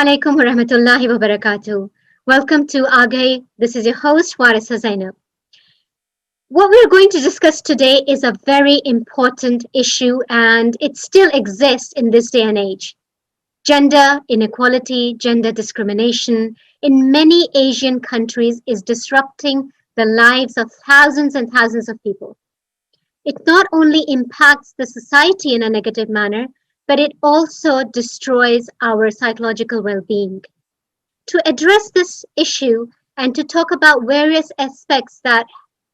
alaikum wa rahmatullahi wa barakatuh. Welcome to Aagahi. This is your host, Waritha Zainab. What we're going to discuss today is a very important issue and it still exists in this day and age. Gender inequality, gender discrimination in many Asian countries is disrupting the lives of thousands and thousands of people. It not only impacts the society in a negative manner, but it also destroys our psychological well being. To address this issue and to talk about various aspects that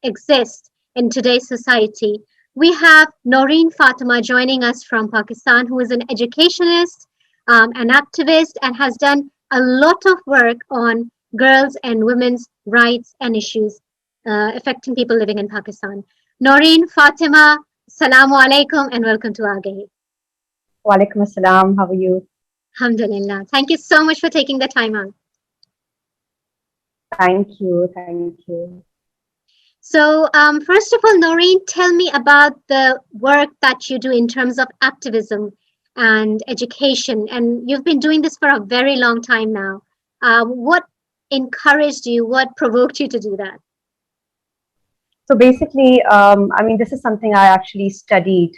exist in today's society, we have Noreen Fatima joining us from Pakistan, who is an educationist, an activist, and has done a lot of work on girls' and women's rights and issues affecting people living in Pakistan. Noreen Fatima, Salamu Alaikum, and welcome to Aagahi. Walaikum assalam. How are you? Alhamdulillah. Thank you so much for taking the time out. Thank you. Thank you. So, first of all, Noreen, tell me about the work that you do in terms of activism and education. And you've been doing this for a very long time now. What encouraged you? What provoked you to do that? So basically, this is something I actually studied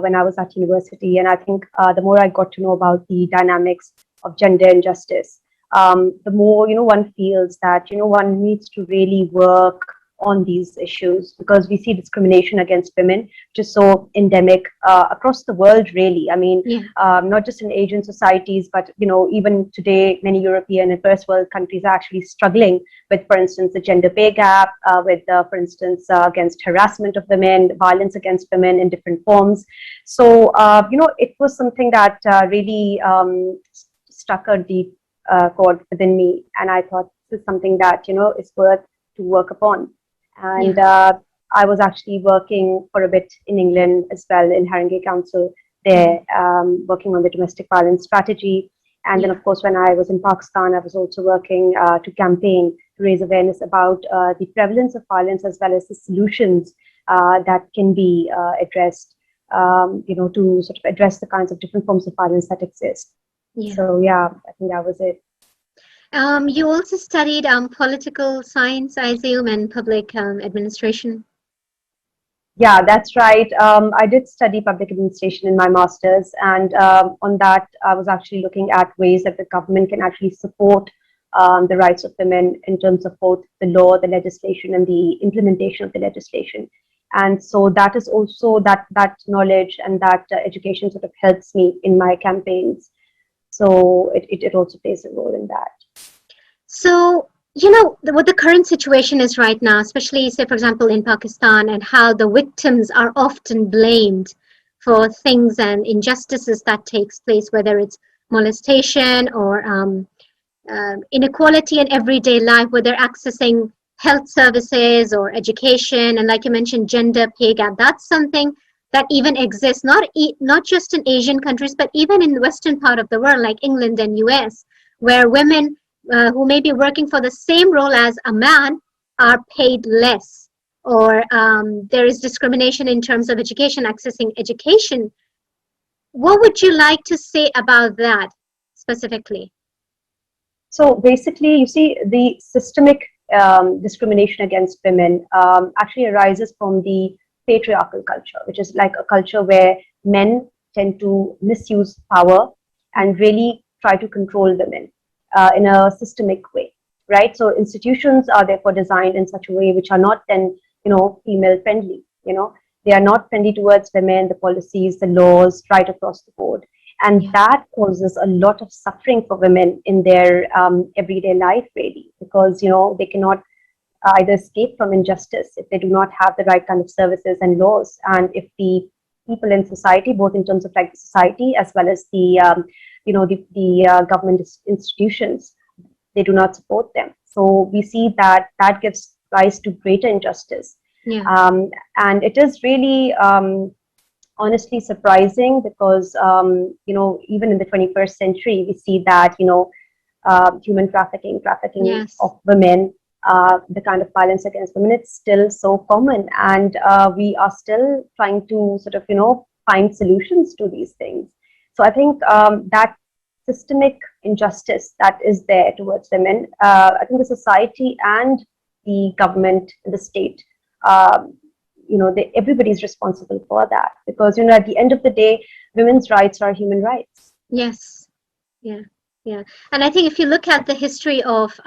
when I was at university. And I think the more I got to know about the dynamics of gender injustice, the more, one feels that, one needs to really work on these issues because we see discrimination against women, which is so endemic across the world, really. Not just in Asian societies, but, even today, many European and first world countries are actually struggling with, for instance, the gender pay gap, for instance, against harassment of women, violence against women in different forms. So, it was something that really struck a deep chord within me. And I thought this is something that, is worth to work upon. And I was actually working for a bit in England as well, in Haringey Council there, working on the domestic violence strategy. And then, of course, when I was in Pakistan, I was also working to campaign to raise awareness about the prevalence of violence as well as the solutions that can be addressed, to sort of address the kinds of different forms of violence that exist. So, I think that was it. You also studied political science, I assume, and public administration. Yeah, that's right. I did study public administration in my master's, and on that, I was actually looking at ways that the government can actually support the rights of women in terms of both the law, the legislation, and the implementation of the legislation. And so that is also that knowledge and that education sort of helps me in my campaigns. So it also plays a role in that. So, what the current situation is right now, especially, say, for example, in Pakistan, and how the victims are often blamed for things and injustices that takes place, whether it's molestation or inequality in everyday life, whether accessing health services or education, and like you mentioned, gender pay gap. That's something that even exists, not just in Asian countries, but even in the Western part of the world, like England and US, where women who may be working for the same role as a man are paid less, or there is discrimination in terms of education, accessing education. What would you like to say about that specifically? So basically, you see, the systemic discrimination against women actually arises from the patriarchal culture, which is like a culture where men tend to misuse power and really try to control women in a systemic way, right? So institutions are therefore designed in such a way which are not then, female friendly. They are not friendly towards women, the policies, the laws, right across the board. And that causes a lot of suffering for women in their everyday life, really, because, they cannot either escape from injustice if they do not have the right kind of services and laws. And if the people in society, both in terms of like the society as well as the government institutions, they do not support them. So we see that gives rise to greater injustice. And it is really honestly surprising because, even in the 21st century, we see that, human trafficking of women, the kind of violence against women, it's still so common. And we are still trying to sort of, find solutions to these things. So I think that systemic injustice that is there towards women. I think the society and the government, the state, um, everybody is responsible for that, because at the end of the day, women's rights are human rights. Yes. Yeah. Yeah. And I think if you look at the history of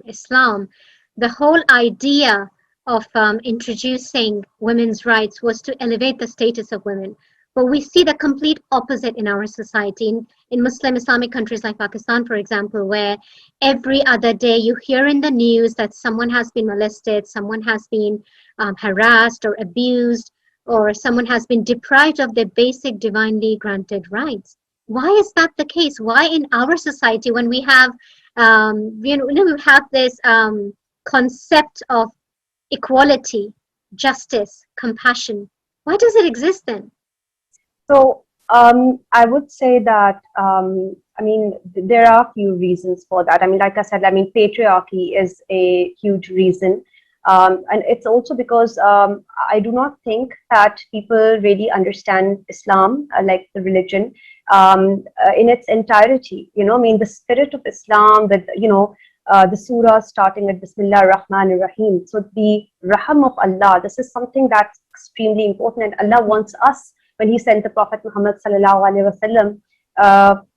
Islam, the whole idea of introducing women's rights was to elevate the status of women. But we see the complete opposite in our society. In Muslim Islamic countries like Pakistan, for example, where every other day you hear in the news that someone has been molested, someone has been harassed or abused, or someone has been deprived of their basic divinely granted rights. Why is that the case? Why in our society, when we have, we have this concept of equality, justice, compassion, why does it exist then? So I would say that, there are a few reasons for that. I mean, like I said, patriarchy is a huge reason. And it's also because I do not think that people really understand Islam, like the religion, in its entirety. The spirit of Islam with, the surah starting with Bismillah ar-Rahman ar-Rahim. So the Raham of Allah, this is something that's extremely important. And Allah wants us, when He sent the Prophet Muhammad sallallahu alaihi wasallam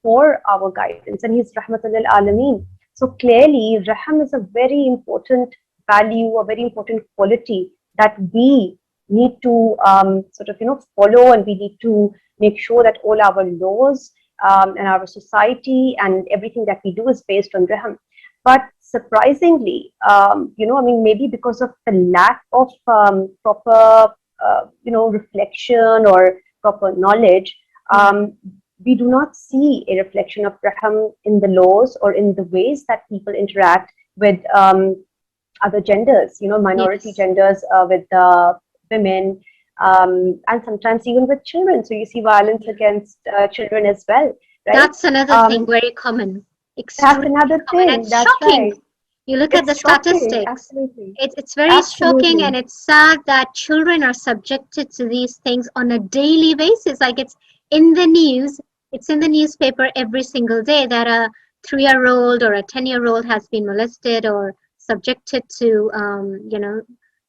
for our guidance, and He's Rahmatul lil Alameen. So clearly, Raham is a very important value, a very important quality that we need to follow, and we need to make sure that all our laws and our society and everything that we do is based on Raham. But surprisingly, maybe because of the lack of proper, reflection or proper knowledge, we do not see a reflection of Raham in the laws or in the ways that people interact with other genders, minority Yes. genders, with women, and sometimes even with children. So you see violence against children as well, right? That's another thing, very common, That's extremely another common. thing. It's That's shocking. right. You look at the It's shocking. statistics. Absolutely. It's very shocking, and Absolutely. it's sad that children are subjected to these things on a daily basis. Like it's in the news, it's in the newspaper every single day that a 3-year-old or a 10-year-old has been molested or subjected to,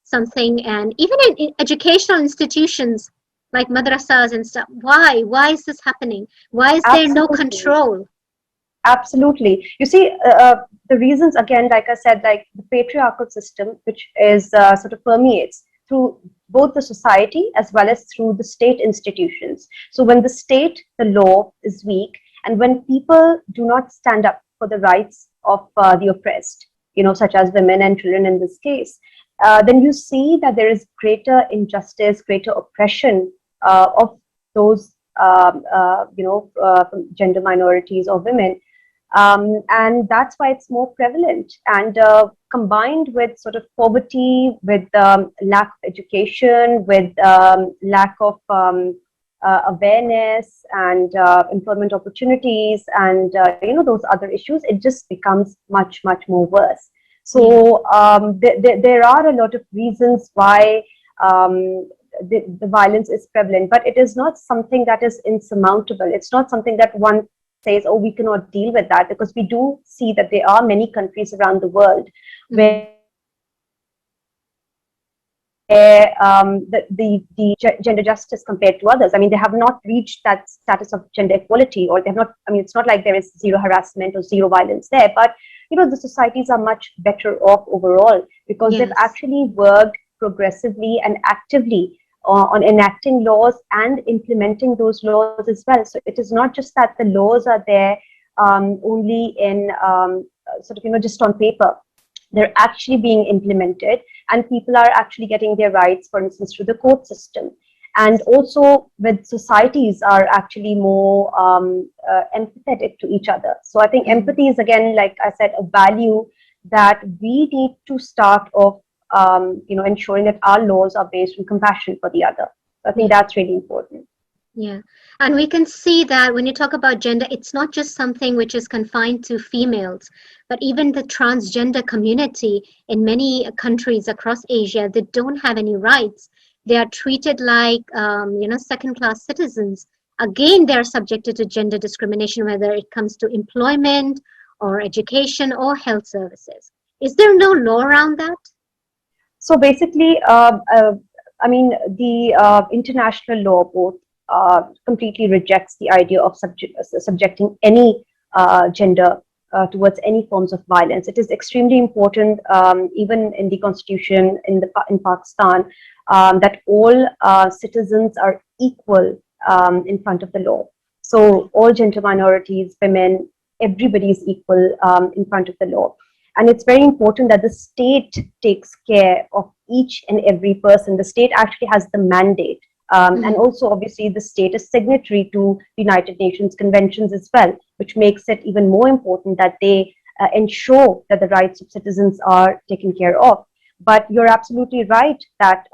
something. And even in educational institutions like madrasas and stuff, why? Why is this happening? Why is there no Absolutely. control? Absolutely. You see, the reasons, again, like I said, like the patriarchal system, which is sort of permeates through both the society as well as through the state institutions. So when the state, the law is weak, and when people do not stand up for the rights of the oppressed, such as women and children in this case, then you see that there is greater injustice, greater oppression of those, gender minorities or women. And that's why it's more prevalent, and combined with sort of poverty, with lack of education, with lack of awareness and employment opportunities, and those other issues, it just becomes much more worse. So there are a lot of reasons why the violence is prevalent, but it is not something that is insurmountable. It's not something that one says, oh, we cannot deal with that, because we do see that there are many countries around the world where the gender justice compared to others, I mean, they have not reached that status of gender equality, or they have not, I mean, it's not like there is zero harassment or zero violence there, but the societies are much better off overall, because they've Yes. actually worked progressively and actively on enacting laws and implementing those laws as well. So it is not just that the laws are there only in just on paper. They're actually being implemented, and people are actually getting their rights, for instance, through the court system. And also with societies are actually more empathetic to each other. So I think empathy is, again, like I said, a value that we need to start off ensuring that our laws are based on compassion for the other. So I think that's really important. Yeah. And we can see that when you talk about gender, it's not just something which is confined to females, but even the transgender community in many countries across Asia, they don't have any rights. They are treated like, second-class citizens. again, they're subjected to gender discrimination, whether it comes to employment or education or health services. Is there no law around that? So basically, I mean, the international law both completely rejects the idea of subjecting any gender towards any forms of violence. It is extremely important, even in the constitution in Pakistan, that all citizens are equal in front of the law. So all gender minorities, women, everybody is equal in front of the law. And it's very important that the state takes care of each and every person. The state actually has the mandate. And also, obviously, the state is signatory to United Nations conventions as well, which makes it even more important that they ensure that the rights of citizens are taken care of. But you're absolutely right that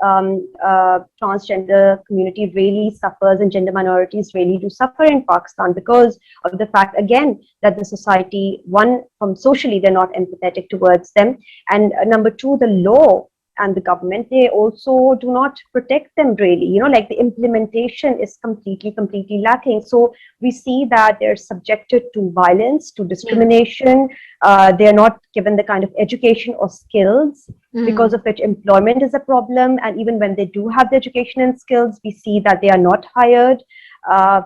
transgender community really suffers, and gender minorities really do suffer in Pakistan because of the fact, again, that the society, one, from socially, they're not empathetic towards them. And number two, the law and the government, they also do not protect them really, like the implementation is completely lacking. So we see that they're subjected to violence, to discrimination. They're not given the kind of education or skills, because of which employment is a problem. And even when they do have the education and skills, we see that they are not hired.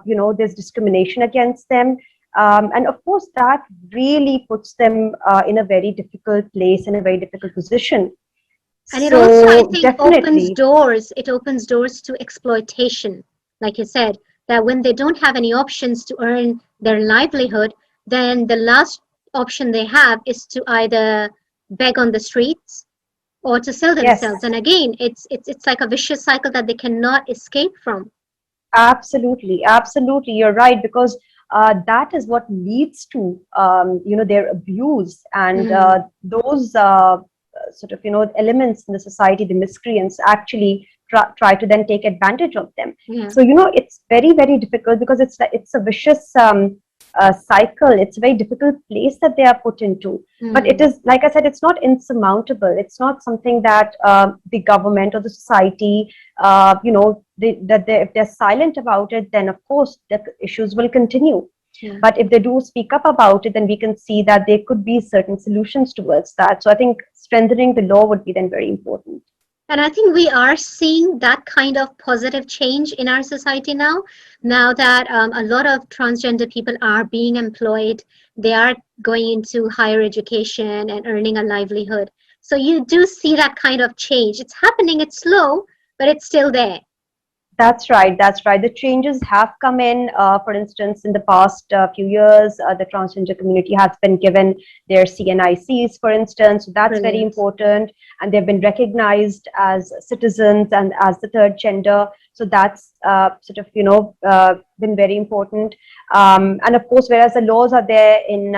There's discrimination against them. And of course, that really puts them in a very difficult place, in a very difficult position. And it also, I think, definitely opens doors to exploitation. Like you said, that when they don't have any options to earn their livelihood, then the last option they have is to either beg on the streets or to sell themselves. Yes, And again, it's like a vicious cycle that they cannot escape from. absolutely, you're right, because that is what leads to their abuse, and those sort of elements in the society, the miscreants, actually try to then take advantage of them. So it's very difficult, because it's a vicious cycle. It's a very difficult place that they are put into. But it is, like I said, it's not insurmountable. It's not something that the government or the society, if they're silent about it, then of course the issues will continue. But if they do speak up about it, then we can see that there could be certain solutions towards that. So I think strengthening the law would be then very important. And I think we are seeing that kind of positive change in our society now. Now that a lot of transgender people are being employed, they are going into higher education and earning a livelihood. So you do see that kind of change. It's happening, it's slow, but it's still there. That's right. The changes have come in. For instance, in the past few years, the transgender community has been given their CNICs, for instance. So that's very important. And they've been recognized as citizens and as the third gender. So that's been very important. And of course, whereas the laws are there in,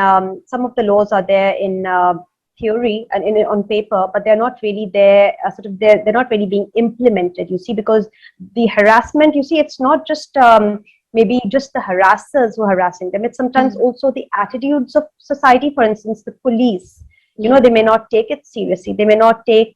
some of the laws are there in theory and on paper, but they're not really there, they're not really being implemented, you see, because the harassment, you see, it's not just maybe just the harassers who are harassing them. It's sometimes also the attitudes of society. For instance, the police, they may not take it seriously. They may not take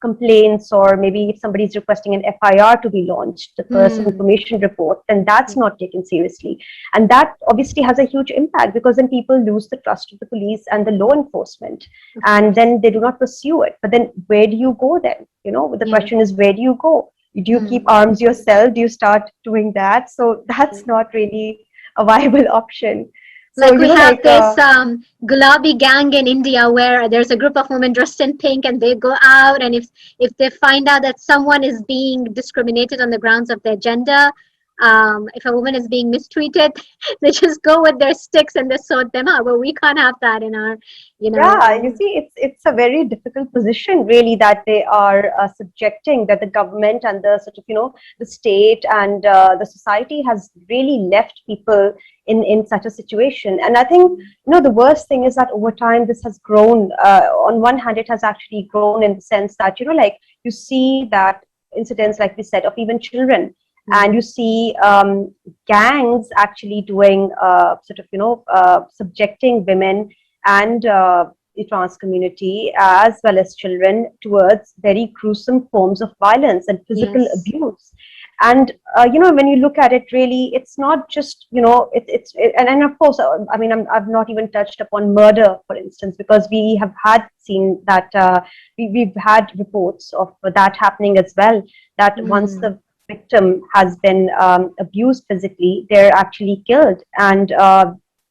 complaints, or maybe if somebody is requesting an FIR to be launched, the first information report, then that's not taken seriously. And that obviously has a huge impact, because then people lose the trust of the police and the law enforcement, and then they do not pursue it. But then where do you go then? The question is, where do you go? Do you keep arms yourself? Do you start doing that? So that's not really a viable option. So, like we have this Gulabi gang in India, where there's a group of women dressed in pink, and they go out, and if they find out that someone is being discriminated on the grounds of their gender, if a woman is being mistreated, they just go with their sticks and they sort them out. But we can't have that in our, Yeah, you see, it's a very difficult position, really, that they are subjecting, that the government and the the state and the society has really left people in such a situation. And I think, the worst thing is that over time, this has grown. On one hand, it has actually grown in the sense that, like you see that incidents, like we said, of even children. And you see gangs actually doing subjecting women and the trans community as well as children towards very gruesome forms of violence and physical abuse. And when you look at it, really, it's not just, and of course, I mean, I've not even touched upon murder, for instance, because we have had seen that we've had reports of that happening as well, that once Mm. the victim has been abused physically, they're actually killed. And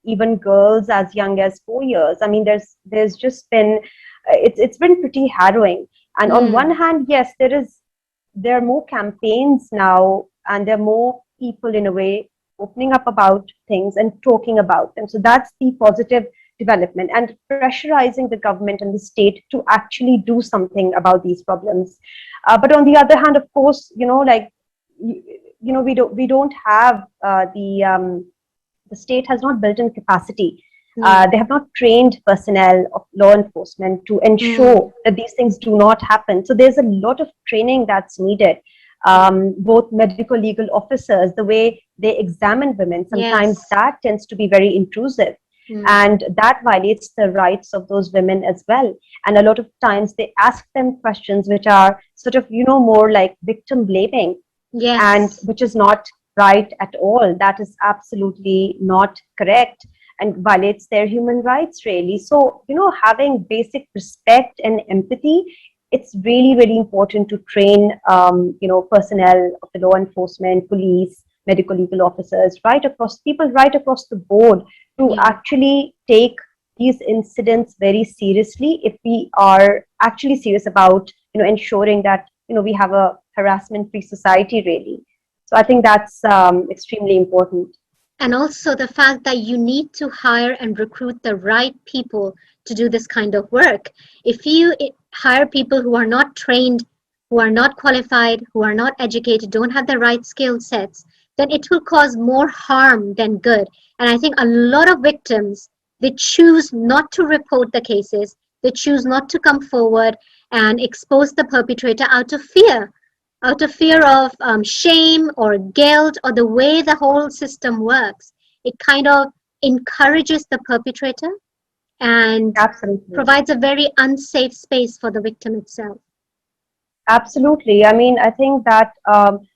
even girls as young as 4 years. I mean, there's just been it's been pretty harrowing. And on one Mm. hand, yes, there are more campaigns now, and there are more people in a way opening up about things and talking about them. So that's the positive development, and pressurizing the government and the state to actually do something about these problems. But on the other hand, of course, like we don't have the state has not built in capacity. Yeah. They have not trained personnel of law enforcement to Mm. ensure that these things do not happen. So there's a lot of training that's needed. Yeah. Both medical legal officers, the way they examine women, sometimes Yes. that tends to be very intrusive. Mm. And that violates the rights of those women as well. And a lot of times they ask them questions which are sort of, more like victim blaming, and Yes. which is not right at all. That is absolutely not correct and violates their human rights, really. So, having basic respect and empathy, it's really, really important to train, personnel of the law enforcement, police, medical legal officers, right across people, right across the board, to Yeah. actually take these incidents very seriously if we are actually serious about, ensuring that, we have a harassment free society, really. So I think that's extremely important. And also the fact that you need to hire and recruit the right people to do this kind of work. If you hire people who are not trained, who are not qualified, who are not educated, don't have the right skill sets, then it will cause more harm than good. And I think a lot of victims, they choose not to report the cases, they choose not to come forward and expose the perpetrator out of fear of shame or guilt or the way the whole system works. It kind of encourages the perpetrator and Absolutely. provides a very unsafe space for the victim itself. Absolutely. I mean, I think that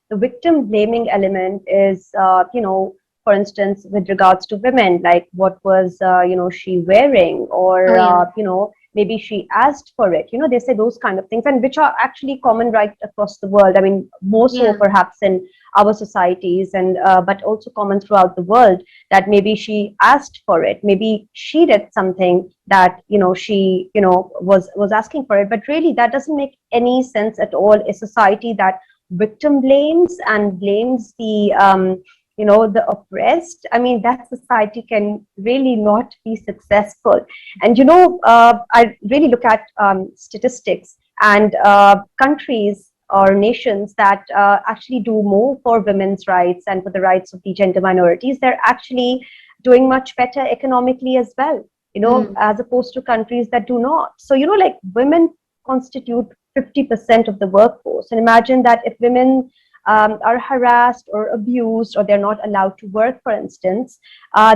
the victim blaming element is, for instance, with regards to women, like what was, she wearing, Oh, or, yeah. maybe she asked for it. They say those kind of things, and which are actually common right across the world. I mean, more so Yeah. perhaps in our societies, and but also common throughout the world, that maybe she asked for it, maybe she did something that, she, was asking for it. But really, that doesn't make any sense at all. A society that victim blames and blames the oppressed, I mean, that society can really not be successful. And I really look at statistics, and countries or nations that actually do more for women's rights and for the rights of the gender minorities, they're actually doing much better economically as well, Mm. as opposed to countries that do not. So, like, women constitute 50% of the workforce. And imagine that if women are harassed or abused, or they're not allowed to work, for instance,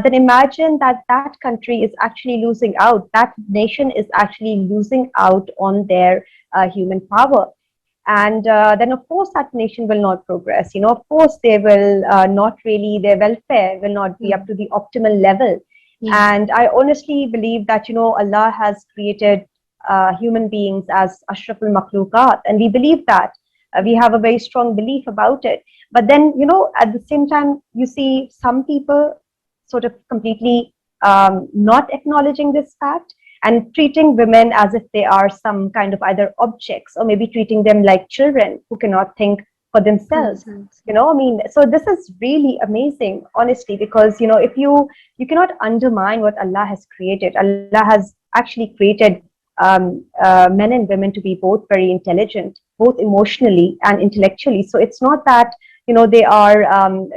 then imagine that that country is actually losing out. That nation is actually losing out on their human power. And then, of course, that nation will not progress. Of course, they will not really, their welfare will not be up Mm. to the optimal level. Yeah. And I honestly believe that, Allah has created human beings as Ashraful Makhluqat, and we believe that. We have a very strong belief about it. But then, at the same time, you see some people sort of completely not acknowledging this fact, and treating women as if they are some kind of either objects, or maybe treating them like children who cannot think for For themselves. themselves. I mean, so this is really amazing, honestly, because if you cannot undermine what Allah has created. Allah has actually created men and women to be both very intelligent, both emotionally and intellectually. So it's not that they are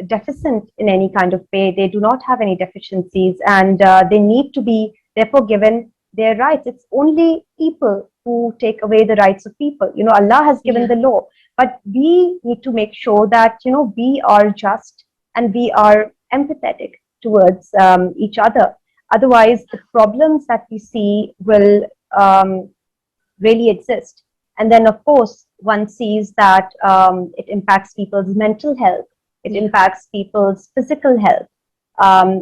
deficient in any kind of way. They do not have any deficiencies, and they need to be therefore given their rights. It's only people who take away the rights of people. Allah has given Yeah. the law, but we need to make sure that we are just, and we are empathetic towards each other. Otherwise, the problems that we see will really exist. And then, of course, one sees that it impacts people's mental health. It impacts people's physical health.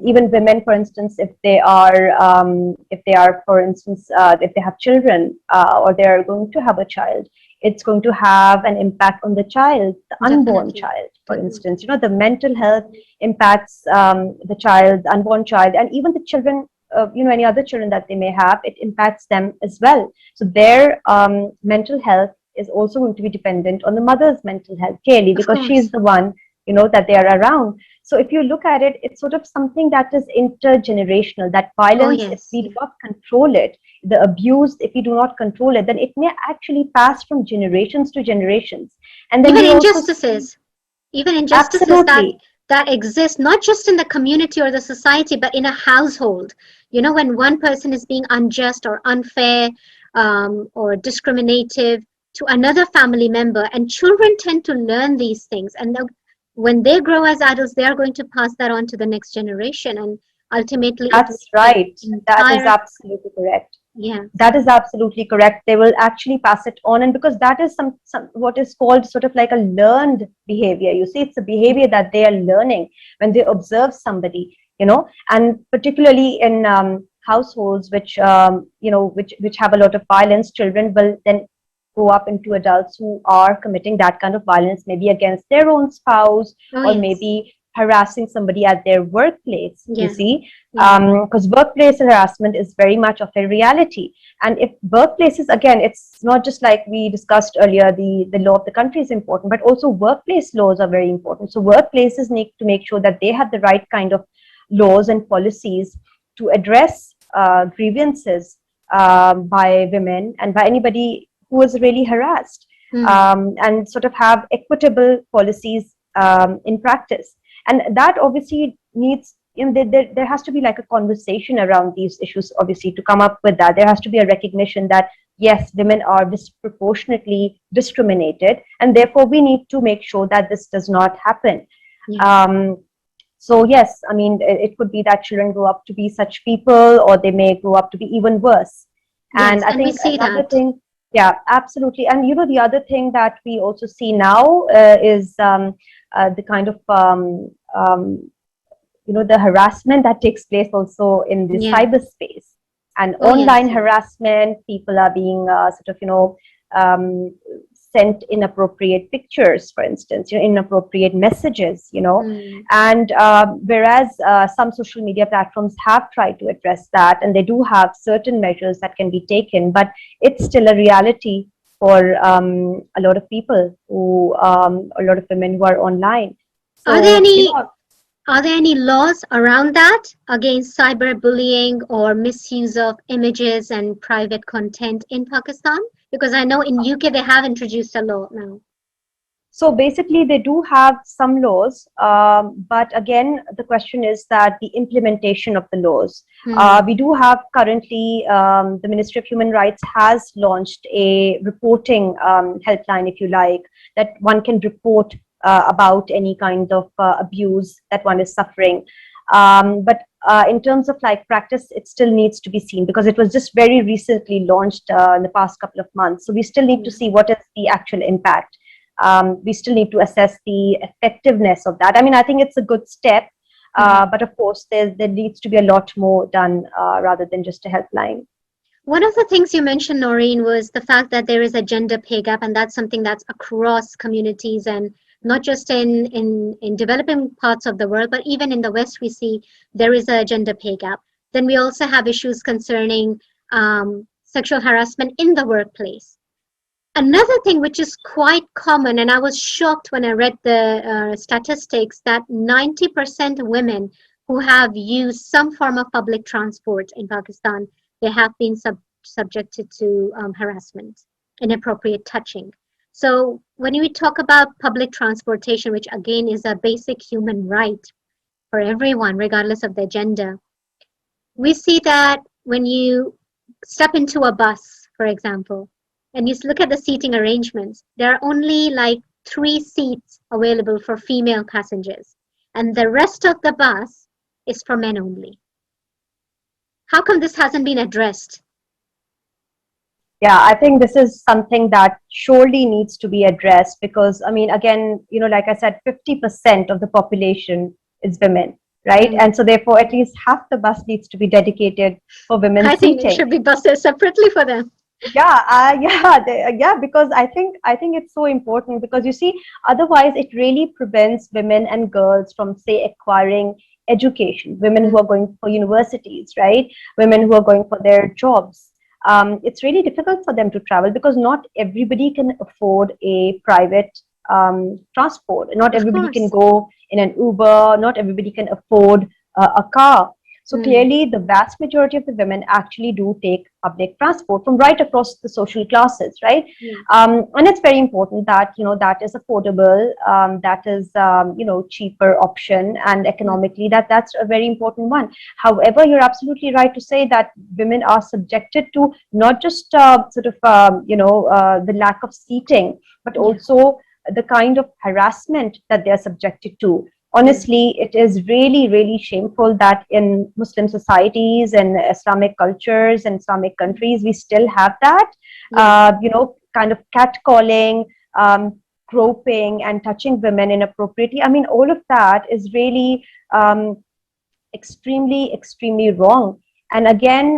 Even women, for instance, if they are, for instance, if they have children or they are going to have a child, it's going to have an impact on the child, the unborn child, for instance. The mental health impacts the child, the unborn child, and even the children. Any other children that they may have, it impacts them as well. So their mental health is also going to be dependent on the mother's mental health, clearly, because she's the one, that they are around. So if you look at it, it's sort of something that is intergenerational, that violence, if we do not control it, the abuse, if we do not control it, then it may actually pass from generations to generations. And then even injustices that exist not just in the community or the society, but in a household. When one person is being unjust or unfair or discriminative to another family member, and children tend to learn these things, and when they grow as adults, they are going to pass that on to the next generation, and ultimately that's right. That is absolutely correct. Yeah, that is absolutely correct. They will actually pass it on, and because that is some what is called sort of like a learned behavior. You see, it's a behavior that they are learning when they observe somebody, and particularly in households which which have a lot of violence, children will then grow up into adults who are committing that kind of violence, maybe against their own spouse, or maybe harassing somebody at their workplace. You see, because workplace harassment is very much of a reality. And if workplaces, again, it's not just like we discussed earlier, the law of the country is important, but also workplace laws are very important. So workplaces need to make sure that they have the right kind of laws and policies to address grievances by women and by anybody who is really harassed, and sort of have equitable policies in practice. And that obviously needs, there has to be like a conversation around these issues, obviously, to come up with that. There has to be a recognition that, yes, women are disproportionately discriminated, and therefore we need to make sure that this does not happen. So yes, I mean, it could be that children grow up to be such people, or they may grow up to be even worse. And I think another thing, yeah, absolutely. And the other thing that we also see now is the kind of the harassment that takes place also in the cyberspace, and online harassment. People are being sent inappropriate pictures, for instance, inappropriate messages, and whereas some social media platforms have tried to address that, and they do have certain measures that can be taken, but it's still a reality for a lot of people who, a lot of women who are online. So, are there any laws around that against cyberbullying or misuse of images and private content in Pakistan? Because I know in UK they have introduced a law now. So basically, they do have some laws, but again, the question is that the implementation of the laws. We do have currently, the Ministry of Human Rights has launched a reporting helpline, if you like, that one can report about any kind of abuse that one is suffering. But in terms of like practice, it still needs to be seen, because it was just very recently launched in the past couple of months. So we still need to see what is the actual impact. We still need to assess the effectiveness of that. I mean, I think it's a good step, but of course, there needs to be a lot more done rather than just a helpline. One of the things you mentioned, Noreen, was the fact that there is a gender pay gap, and that's something that's across communities, and not just in developing parts of the world, but even in the West, we see there is a gender pay gap. Then we also have issues concerning sexual harassment in the workplace. Another thing which is quite common, and I was shocked when I read the statistics, that 90% of women who have used some form of public transport in Pakistan, they have been subjected to harassment, inappropriate touching. So when we talk about public transportation, which again is a basic human right for everyone, regardless of their gender, we see that when you step into a bus, for example, and you look at the seating arrangements, there are only like 3 seats available for female passengers, and the rest of the bus is for men only. How come this hasn't been addressed? Yeah, I think this is something that surely needs to be addressed because, I mean, again, like I said, 50% of the population is women, right? Mm. And so therefore, at least half the bus needs to be dedicated for women I think it seating. should be buses separately for them. Yeah, yeah, yeah, because I think it's so important because you see, otherwise it really prevents women and girls from, say, acquiring education. Women who Mm. are going for universities, right? Women who are going for their jobs. It's really difficult for them to travel because not everybody can afford a private transport. Not Of everybody can course. go in an Uber. Not everybody can afford a car. So Mm. clearly, the vast majority of the women actually do take public transport from right across the social classes, right? Yeah. And it's very important that that is affordable, that is cheaper option, and Mm. economically that's a very important one. However, you're absolutely right to say that women are subjected to not just sort of the lack of seating, but Yeah. also the kind of harassment that they're subjected to. Mm. Honestly, it is really, really shameful that in Muslim societies and Islamic cultures and Islamic countries, we still have that, Yeah. kind of catcalling, groping, and touching women inappropriately. I mean, all of that is really extremely, extremely wrong. And again,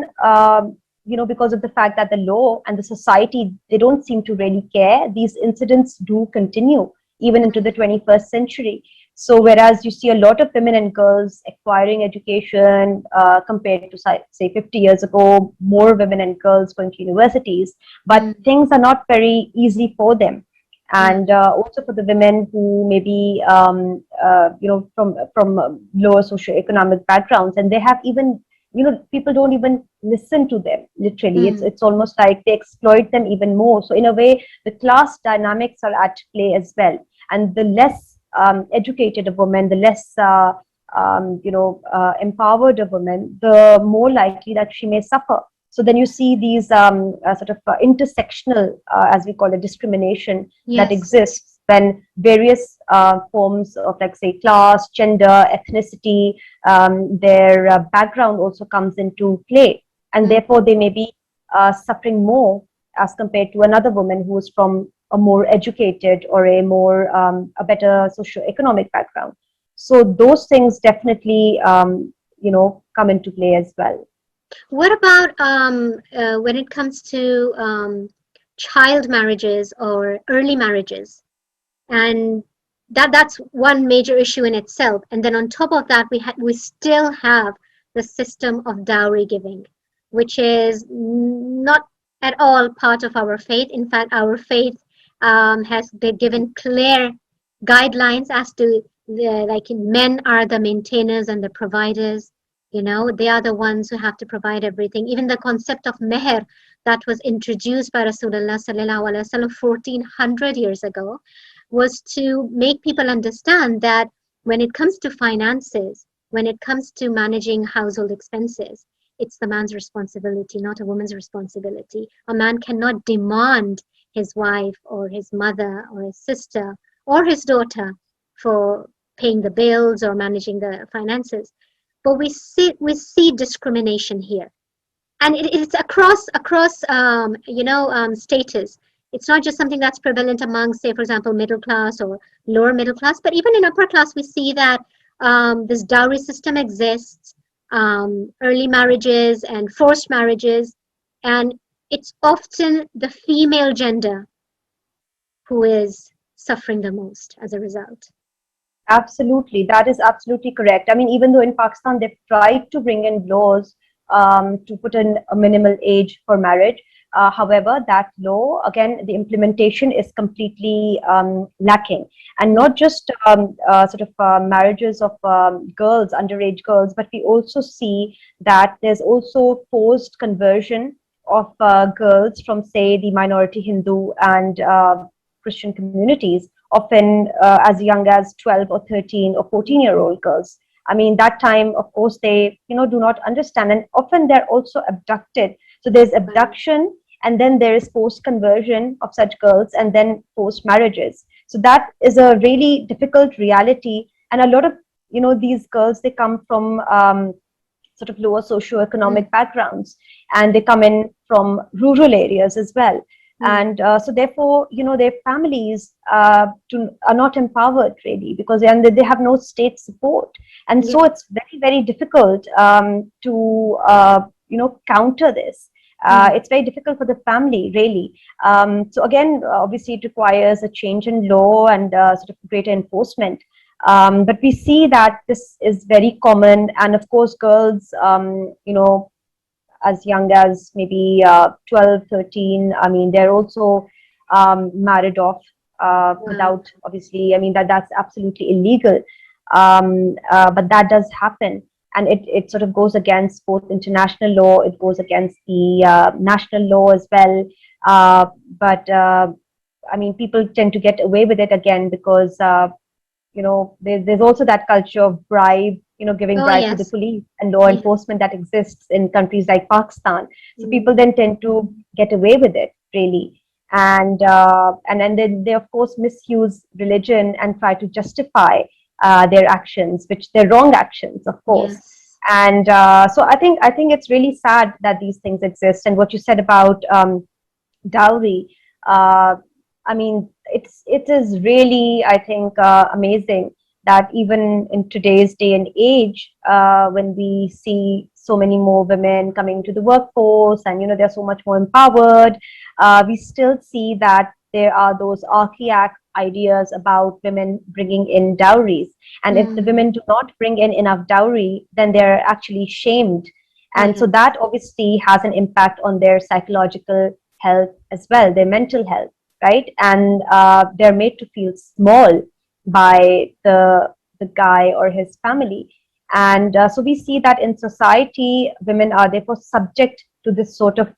because of the fact that the law and the society, they don't seem to really care, these incidents do continue even into the 21st century. So whereas you see a lot of women and girls acquiring education compared to say 50 years ago, more women and girls going to universities, but Mm. things are not very easy for them. Mm. And also for the women who maybe from lower socioeconomic backgrounds, and they have even people don't even listen to them. Literally, it's Mm. it's almost like they exploit them even more. So in a way, the class dynamics are at play as well. And the less educated a woman, the less empowered a woman, the more likely that she may suffer. So then you see these sort of intersectional, as we call it, discrimination that Yes. exists when various forms of, like, say, class, gender, ethnicity, their background also comes into play. And Mm. therefore, they may be suffering more as compared to another woman who is from a more educated or a better socioeconomic background. So those things definitely, come into play as well. What about when it comes to child marriages or early marriages? And that's one major issue in itself. And then on top of that, we still have the system of dowry giving, which is not at all part of our faith. In fact, our faith has been given clear guidelines as to like men are the maintainers and the providers. They are the ones who have to provide everything. Even the concept of meher that was introduced by Rasulullah sallallahu alaihi wasallam 1400 years ago was to make people understand that when it comes to finances, when it comes to managing household expenses, it's the man's responsibility, not a woman's responsibility. A man cannot demand his wife or his mother or his sister or his daughter for paying the bills or managing the finances. But we see discrimination here, and it's across status. It's not just something that's prevalent among, say, for example, middle class or lower middle class, but even in upper class we see that this dowry system exists, early marriages and forced marriages, and it's often the female gender who is suffering the most as a result. Absolutely, that is absolutely correct. I mean, even though in Pakistan they've tried to bring in laws to put in a minimal age for marriage, however, that law, again, the implementation is completely lacking. And not just sort of marriages of girls, underage girls, but we also see that there's also forced conversion of girls from, say, the minority Hindu and Christian communities, often as young as 12 or 13 or 14-year-old girls. I mean, that time, of course, they, do not understand. And often they're also abducted. So there's Right. abduction, and then there is forced conversion of such girls, and then forced marriages. So that is a really difficult reality. And a lot of, these girls, they come from sort of lower socioeconomic backgrounds, and they come in from rural areas as well. And so therefore, their families are not empowered really, because they have no state support. And so it's very, very difficult to, counter this. It's very difficult for the family, really. So again, obviously, it requires a change in law and sort of greater enforcement. But we see that this is very common. And of course, girls, as young as maybe 12, 13, I mean, they're also married off without, obviously, I mean, that's absolutely illegal. But that does happen. And it sort of goes against both international law, it goes against the national law as well. But I mean, people tend to get away with it again because, there's also that culture of bribe, giving bribe to the police and law enforcement that exists in countries like Pakistan. So people then tend to get away with it, really. And then they, of course, misuse religion and try to justify their actions, which they're wrong actions, of course. And so I think it's really sad that these things exist. And what you said about dowry, I mean, it is really, I think, amazing that even in today's day and age, when we see so many more women coming to the workforce and, they're so much more empowered, we still see that there are those archaic ideas about women bringing in dowries. And if the women do not bring in enough dowry, then they're actually shamed. And so that obviously has an impact on their psychological health as well, their mental health, right? And they're made to feel small by the guy or his family. And so we see that in society, women are therefore subject to this sort of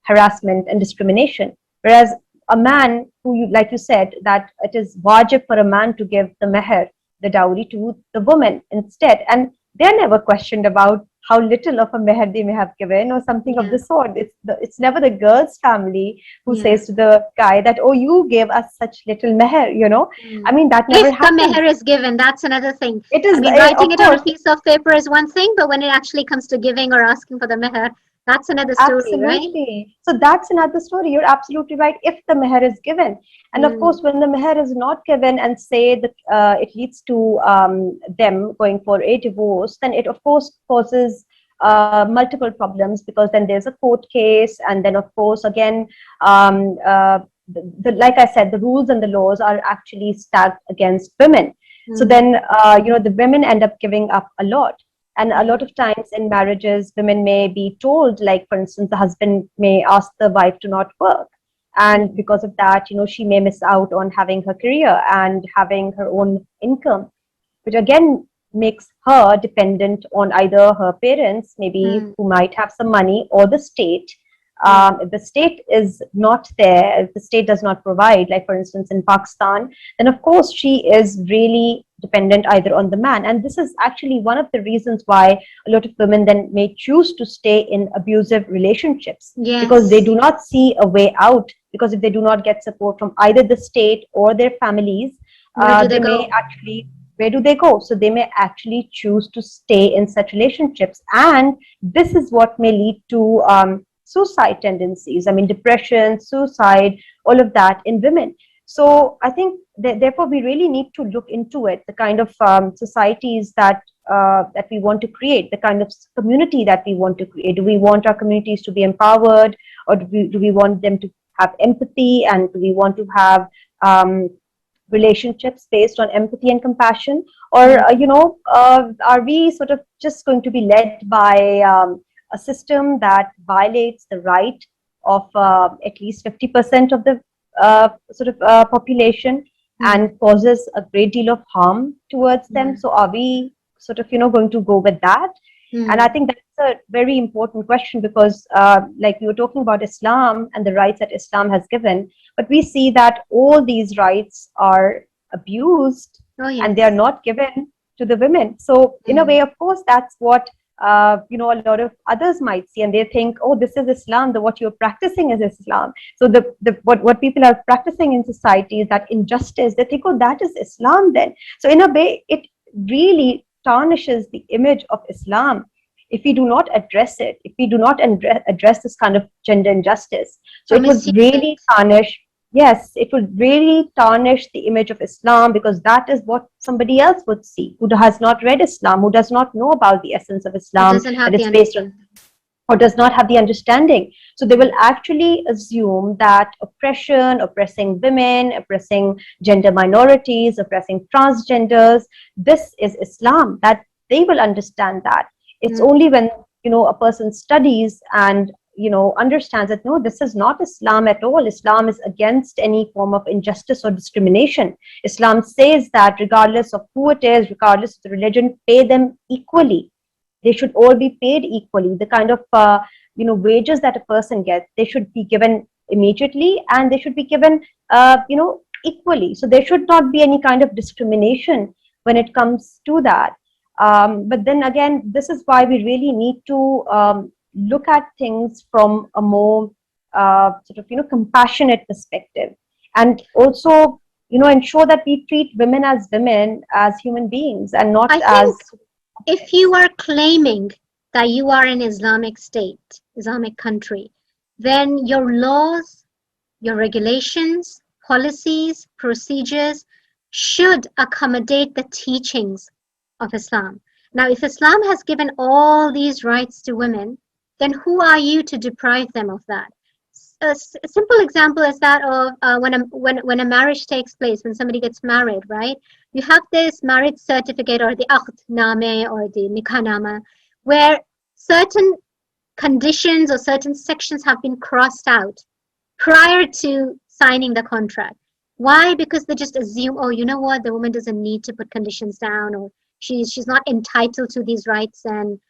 harassment and discrimination. Whereas a man who, like you said, that it is wajib for a man to give the meher, the dowry, to the woman instead. And they're never questioned about how little of a meher they may have given or something of the sort. It's never the girl's family who says to the guy that, oh, you gave us such little meher, I mean, that never happens. If the meher is given, that's another thing. It is, I mean, writing it on a piece of paper is one thing, but when it actually comes to giving or asking for the meher, that's another story, right? So that's another story. You're absolutely right. If the meher is given, and of course, when the meher is not given, and say that it leads to them going for a divorce, then it of course causes multiple problems, because then there's a court case, and then of course again, like I said, the rules and the laws are actually stacked against women. So then the women end up giving up a lot. And a lot of times in marriages, women may be told, like, for instance, the husband may ask the wife to not work. And because of that, she may miss out on having her career and having her own income, which again makes her dependent on either her parents, maybe who might have some money, or the state. If the state is not there, if the state does not provide, like for instance in Pakistan, then of course she is really dependent either on the man. And this is actually one of the reasons why a lot of women then may choose to stay in abusive relationships, because they do not see a way out, because if they do not get support from either the where do they go? So they may actually choose to stay in such relationships. And this is what may lead to suicide tendencies. I mean, depression, suicide, all of that in women. So I think therefore we really need to look into it, the kind of societies that we want to create, the kind of community that we want to create. Do we want our communities to be empowered, or do we want them to have empathy, and do we want to have relationships based on empathy and compassion? Or, are we sort of just going to be led by a system that violates the right of at least 50% of the population and causes a great deal of harm towards them? So are we sort of, going to go with that? And I think that's a very important question, because like we were talking about Islam and the rights that Islam has given, but we see that all these rights are abused and they are not given to the women. So in a way, of course, that's what a lot of others might see, and they think, oh, this is Islam, what you're practicing is Islam. So what people are practicing in society is that injustice. They think, oh, that is Islam then. So in a way, it really tarnishes the image of Islam. if we do not address it, if we do not address this kind of gender injustice. So Or it would misuse it. really tarnish, yes, it would really tarnish the image of Islam, because that is what somebody else would see who has not read Islam, who does not know about the essence of Or Islam, doesn't that have the it's based on, understanding. or does not have the understanding. So they will actually assume that oppression, oppressing women, oppressing gender minorities, oppressing transgenders, this is Islam, that they will understand that. It's Mm. only when, a person studies and, understands that, no, this is not Islam at all. Islam is against any form of injustice or discrimination. Islam says that regardless of who it is, regardless of the religion, pay them equally. They should all be paid equally. The kind of wages that a person gets, they should be given immediately, and they should be given equally. So there should not be any kind of discrimination when it comes to that. But then again, this is why we really need to look at things from a more sort of compassionate perspective, and also ensure that we treat women as human beings, and not I as. think if you are claiming that you are an Islamic state, Islamic country, then your laws, your regulations, policies, procedures should accommodate the teachings of Islam. Now, if Islam has given all these rights to women, then who are you to deprive them of that? A simple example is that of when a marriage takes place, when somebody gets married, right? You have this marriage certificate or the Aqd or the Nikah where certain conditions or certain sections have been crossed out prior to signing the contract. Why? Because they just assume, oh, you know what, the woman doesn't need to put conditions down, or she's not entitled to these rights and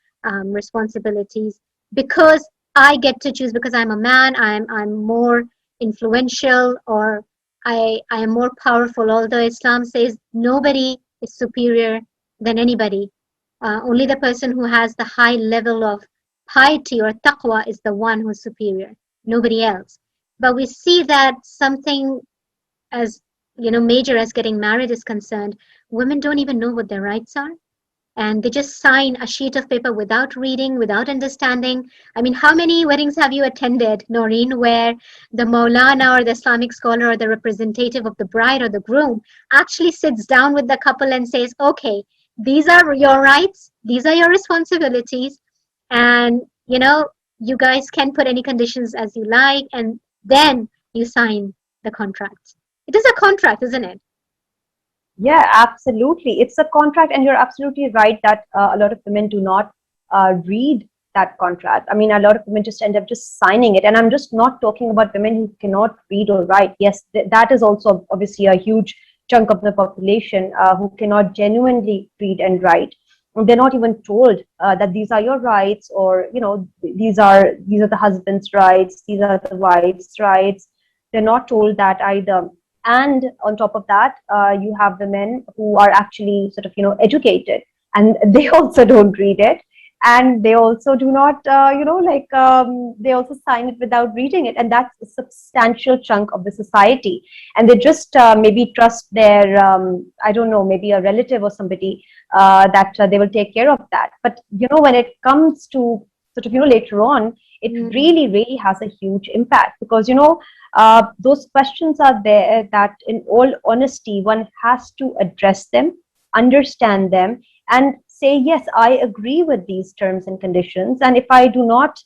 responsibilities because I get to choose, because I'm a man, I'm more influential, or I am more powerful. Although Islam says nobody is superior than anybody, only the person who has the high level of piety or taqwa is the one who's superior, nobody else. But we see that something as major as getting married is concerned, women don't even know what their rights are, and they just sign a sheet of paper without reading, without understanding. I mean, how many weddings have you attended, Noreen, where the Maulana or the Islamic scholar or the representative of the bride or the groom actually sits down with the couple and says, okay, these are your rights, these are your responsibilities, and you guys can put any conditions as you like, and then you sign the contract. It is a contract, isn't it? Yeah, absolutely. It's a contract, and you're absolutely right that a lot of women do not read that contract. I mean, a lot of women just end up just signing it. And I'm just not talking about women who cannot read or write. Yes, that is also obviously a huge chunk of the population who cannot genuinely read and write. They're not even told that these are your rights, or these are the husband's rights, these are the wife's rights. They're not told that either. And on top of that, you have the men who are actually sort of educated, and they also don't read it, and they also do not they also sign it without reading it, and that's a substantial chunk of the society. And they just maybe trust their I don't know, maybe a relative or somebody that they will take care of that. But when it comes to sort of later on, it Mm. really has a huge impact, because those questions are there that, in all honesty, one has to address them, understand them, and say, yes, I agree with these terms and conditions. And if I do not,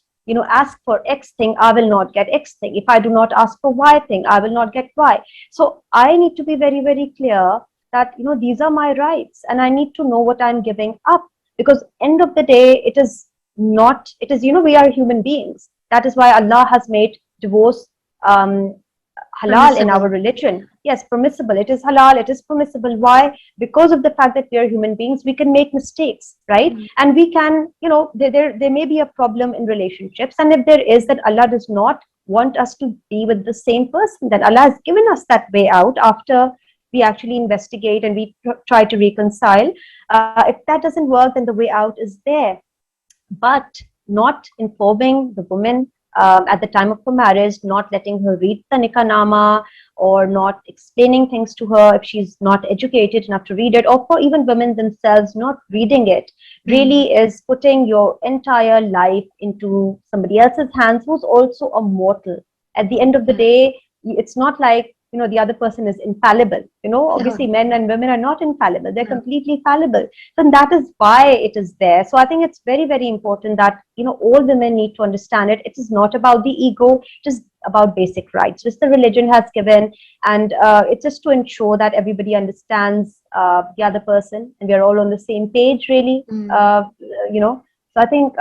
ask for X thing, I will not get X thing. If I do not ask for Y thing, I will not get Y. So I need to be very, very clear that, these are my rights, and I need to know what I'm giving up. Because end of the day, it is not, it is, we are human beings. That is why Allah has made divorce um, halal in our Permissible. religion. Yes, permissible. It is halal. It is permissible. Why? Because of the fact that we are human beings, we can make mistakes, right? Mm. And we can, there may be a problem in relationships. And if there is, that Allah does not want us to be with the same person, that Allah has given us that way out after we actually investigate and we try to reconcile. If that doesn't work, then the way out is there. But not informing the woman, at the time of her marriage, not letting her read the nikah or not explaining things to her if she's not educated enough to read it, or for even women themselves not reading it, really is putting your entire life into somebody else's hands who's also a mortal. At the end of the day, it's not like, the other person is infallible. Obviously men and women are not infallible. They're completely fallible. And that is why it is there. So I think it's very, very important that, all women need to understand it. It is not about the ego. It is about basic rights, which the religion has given. And it's just to ensure that everybody understands the other person and we're all on the same page, really. So I think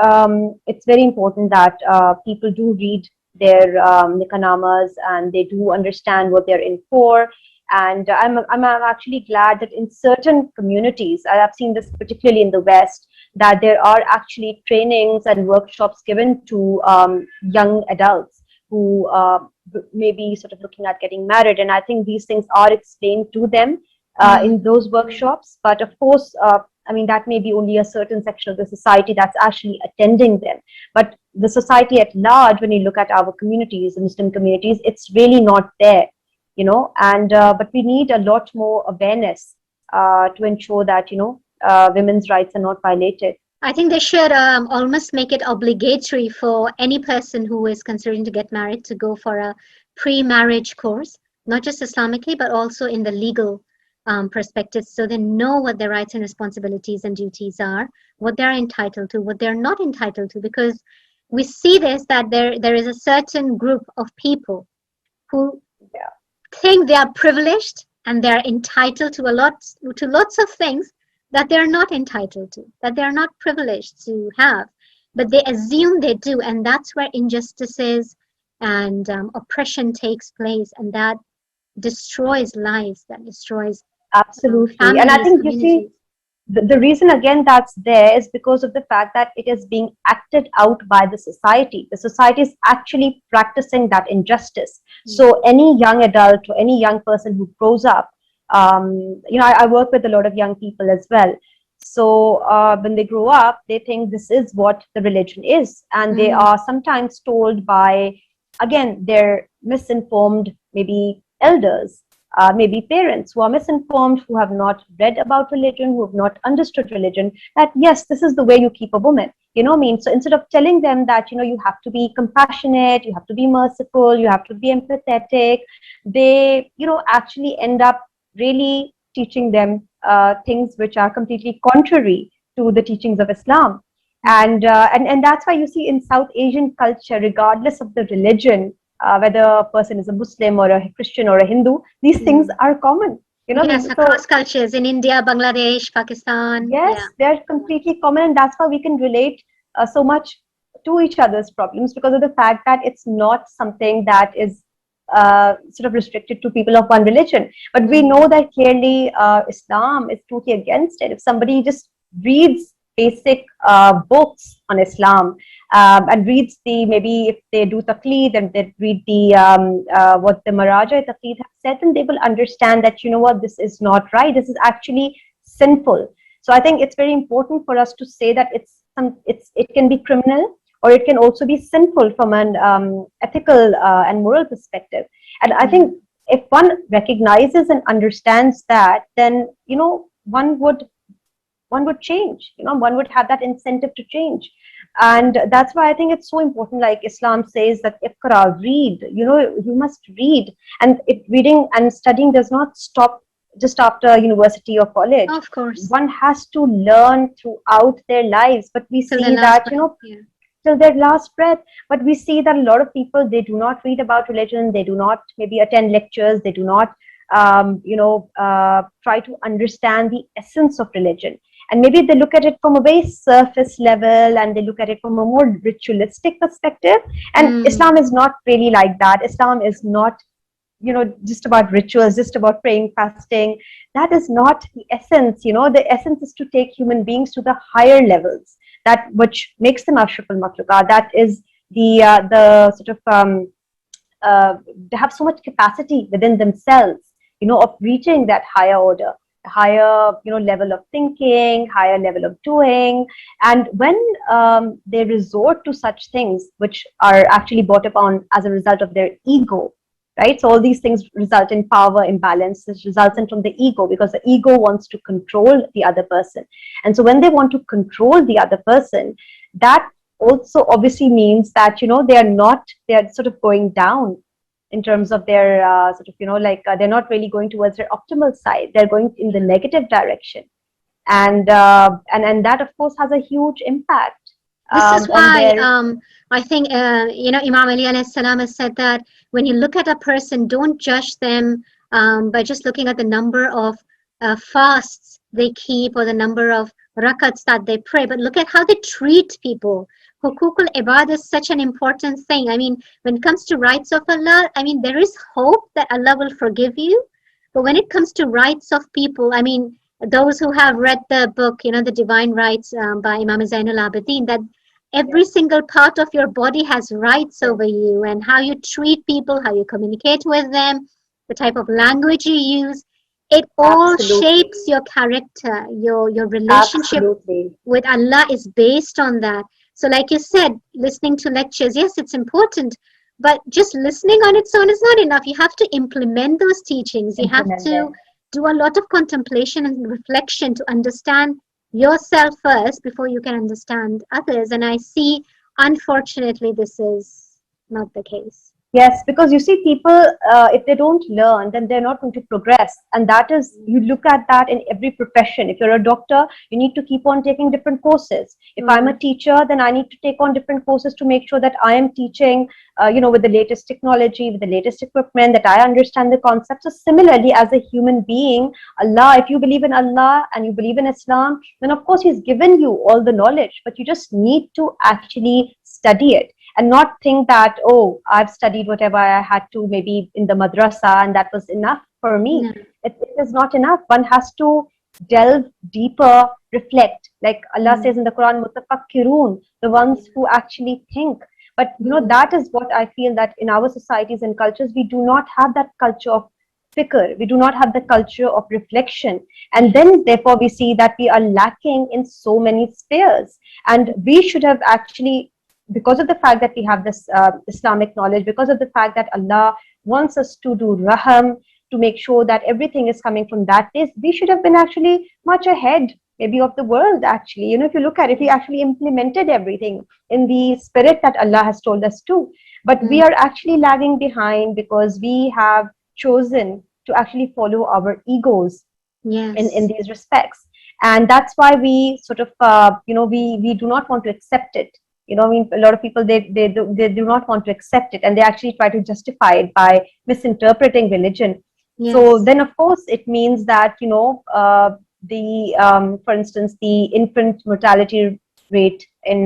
it's very important that people do read their nikahnamas and they do understand what they're in for. And I'm actually glad that in certain communities, I've seen this particularly in the West, that there are actually trainings and workshops given to young adults who may be sort of looking at getting married. And I think these things are explained to them in those workshops. But of course, that may be only a certain section of the society that's actually attending them. But the society at large, when you look at our communities, the Muslim communities, it's really not there, but we need a lot more awareness to ensure that, women's rights are not violated. I think they should almost make it obligatory for any person who is considering to get married to go for a pre-marriage course, not just Islamically, but also in the legal perspective, so they know what their rights and responsibilities and duties are, what they're entitled to, what they're not entitled to. Because we see this, that there is a certain group of people who think they are privileged and they're entitled to lots of things that they're not entitled to, that they're not privileged to have, but they assume they do, and that's where injustices and oppression takes place, and that destroys lives, that destroys absolutely families, and I think you see the reason again that's there is because of the fact that it is being acted out by the society. The society is actually practicing that injustice. So any young adult or any young person who grows up, I work with a lot of young people as well. So when they grow up, they think this is what the religion is, and they are sometimes told by, again, their misinformed maybe elders, maybe parents who are misinformed, who have not read about religion, who have not understood religion, that yes, this is the way you keep a woman. So instead of telling them that, you have to be compassionate, you have to be merciful, you have to be empathetic, they, actually end up really teaching them things which are completely contrary to the teachings of Islam. And that's why you see in South Asian culture, regardless of the religion, whether a person is a Muslim or a Christian or a Hindu, these things are common. Yes, across cultures in India, Bangladesh, Pakistan. Yes, they're completely common, and that's why we can relate so much to each other's problems, because of the fact that it's not something that is sort of restricted to people of one religion. But we know that clearly Islam is totally against it. If somebody just reads basic books on Islam and reads maybe if they do taqleed and they read what the Maraja taqleed have said, then they will understand that, this is not right. This is actually sinful. So I think it's very important for us to say that it can be criminal, or it can also be sinful from an ethical and moral perspective. And I think if one recognizes and understands that, then, one would change, one would have that incentive to change. And that's why I think it's so important, like Islam says that Iqra, read, you must read. And if reading and studying does not stop just after university or college. Of course. One has to learn throughout their lives. But we see that, till their last breath. But we see that a lot of people, they do not read about religion, they do not maybe attend lectures, they do not try to understand the essence of religion. And maybe they look at it from a very surface level, and they look at it from a more ritualistic perspective. And Islam is not really like that. Islam is not, just about rituals, just about praying, fasting. That is not the essence. The essence is to take human beings to the higher levels, that which makes them ashraf al-makhluqat. That is the sort of they have so much capacity within themselves, of reaching that higher order. higher, level of thinking, higher level of doing. And when they resort to such things, which are actually brought upon as a result of their ego, right? So all these things result in power imbalance. This results in from the ego, because the ego wants to control the other person. And so when they want to control the other person, that also obviously means that, they are sort of going down in terms of their they're not really going towards their optimal side. They're going in the negative direction. And that, of course, has a huge impact This is on why their. I think Imam Ali alayhi salam has said that when you look at a person, don't judge them by just looking at the number of fasts they keep or the number of rakats that they pray, but look at how they treat people. Hukukul ibad is such an important thing. I mean, when it comes to rights of Allah, I mean, there is hope that Allah will forgive you. But when it comes to rights of people, I mean, those who have read the book, The Divine Rights by Imam Zainul Abidin, that every single part of your body has rights over you, and how you treat people, how you communicate with them, the type of language you use, it all Absolutely. shapes your character. Your relationship Absolutely. with Allah is based on that. So like you said, listening to lectures, yes, it's important, but just listening on its own is not enough. You have to implement those teachings. You have Implement to them. do a lot of contemplation and reflection to understand yourself first before you can understand others. And I see, unfortunately, this is not the case. Yes, because you see, people, if they don't learn, then they're not going to progress. And that is, you look at that in every profession. If you're a doctor, you need to keep on taking different courses. If I'm a teacher, then I need to take on different courses to make sure that I am teaching, with the latest technology, with the latest equipment, that I understand the concept. So similarly, as a human being, Allah, if you believe in Allah and you believe in Islam, then of course He's given you all the knowledge, but you just need to actually study it. And not think that, oh, I've studied whatever I had to maybe in the madrasa and that was enough for me. No. It is not enough. One has to delve deeper, reflect. Like Allah says in the Quran, mutafakkirun, the ones who actually think. But that is what I feel, that in our societies and cultures, we do not have that culture of fikr. We do not have the culture of reflection. And then therefore we see that we are lacking in so many spheres. And we should have actually, because of the fact that we have this Islamic knowledge, because of the fact that Allah wants us to do raham, to make sure that everything is coming from that place, we should have been actually much ahead maybe of the world actually. If you look at it, we actually implemented everything in the spirit that Allah has told us to. But we are actually lagging behind because we have chosen to actually follow our egos in these respects. And that's why we sort of, we do not want to accept it. I mean, a lot of people, they do not want to accept it, and they actually try to justify it by misinterpreting religion. So then, of course, it means that, for instance, the infant mortality rate in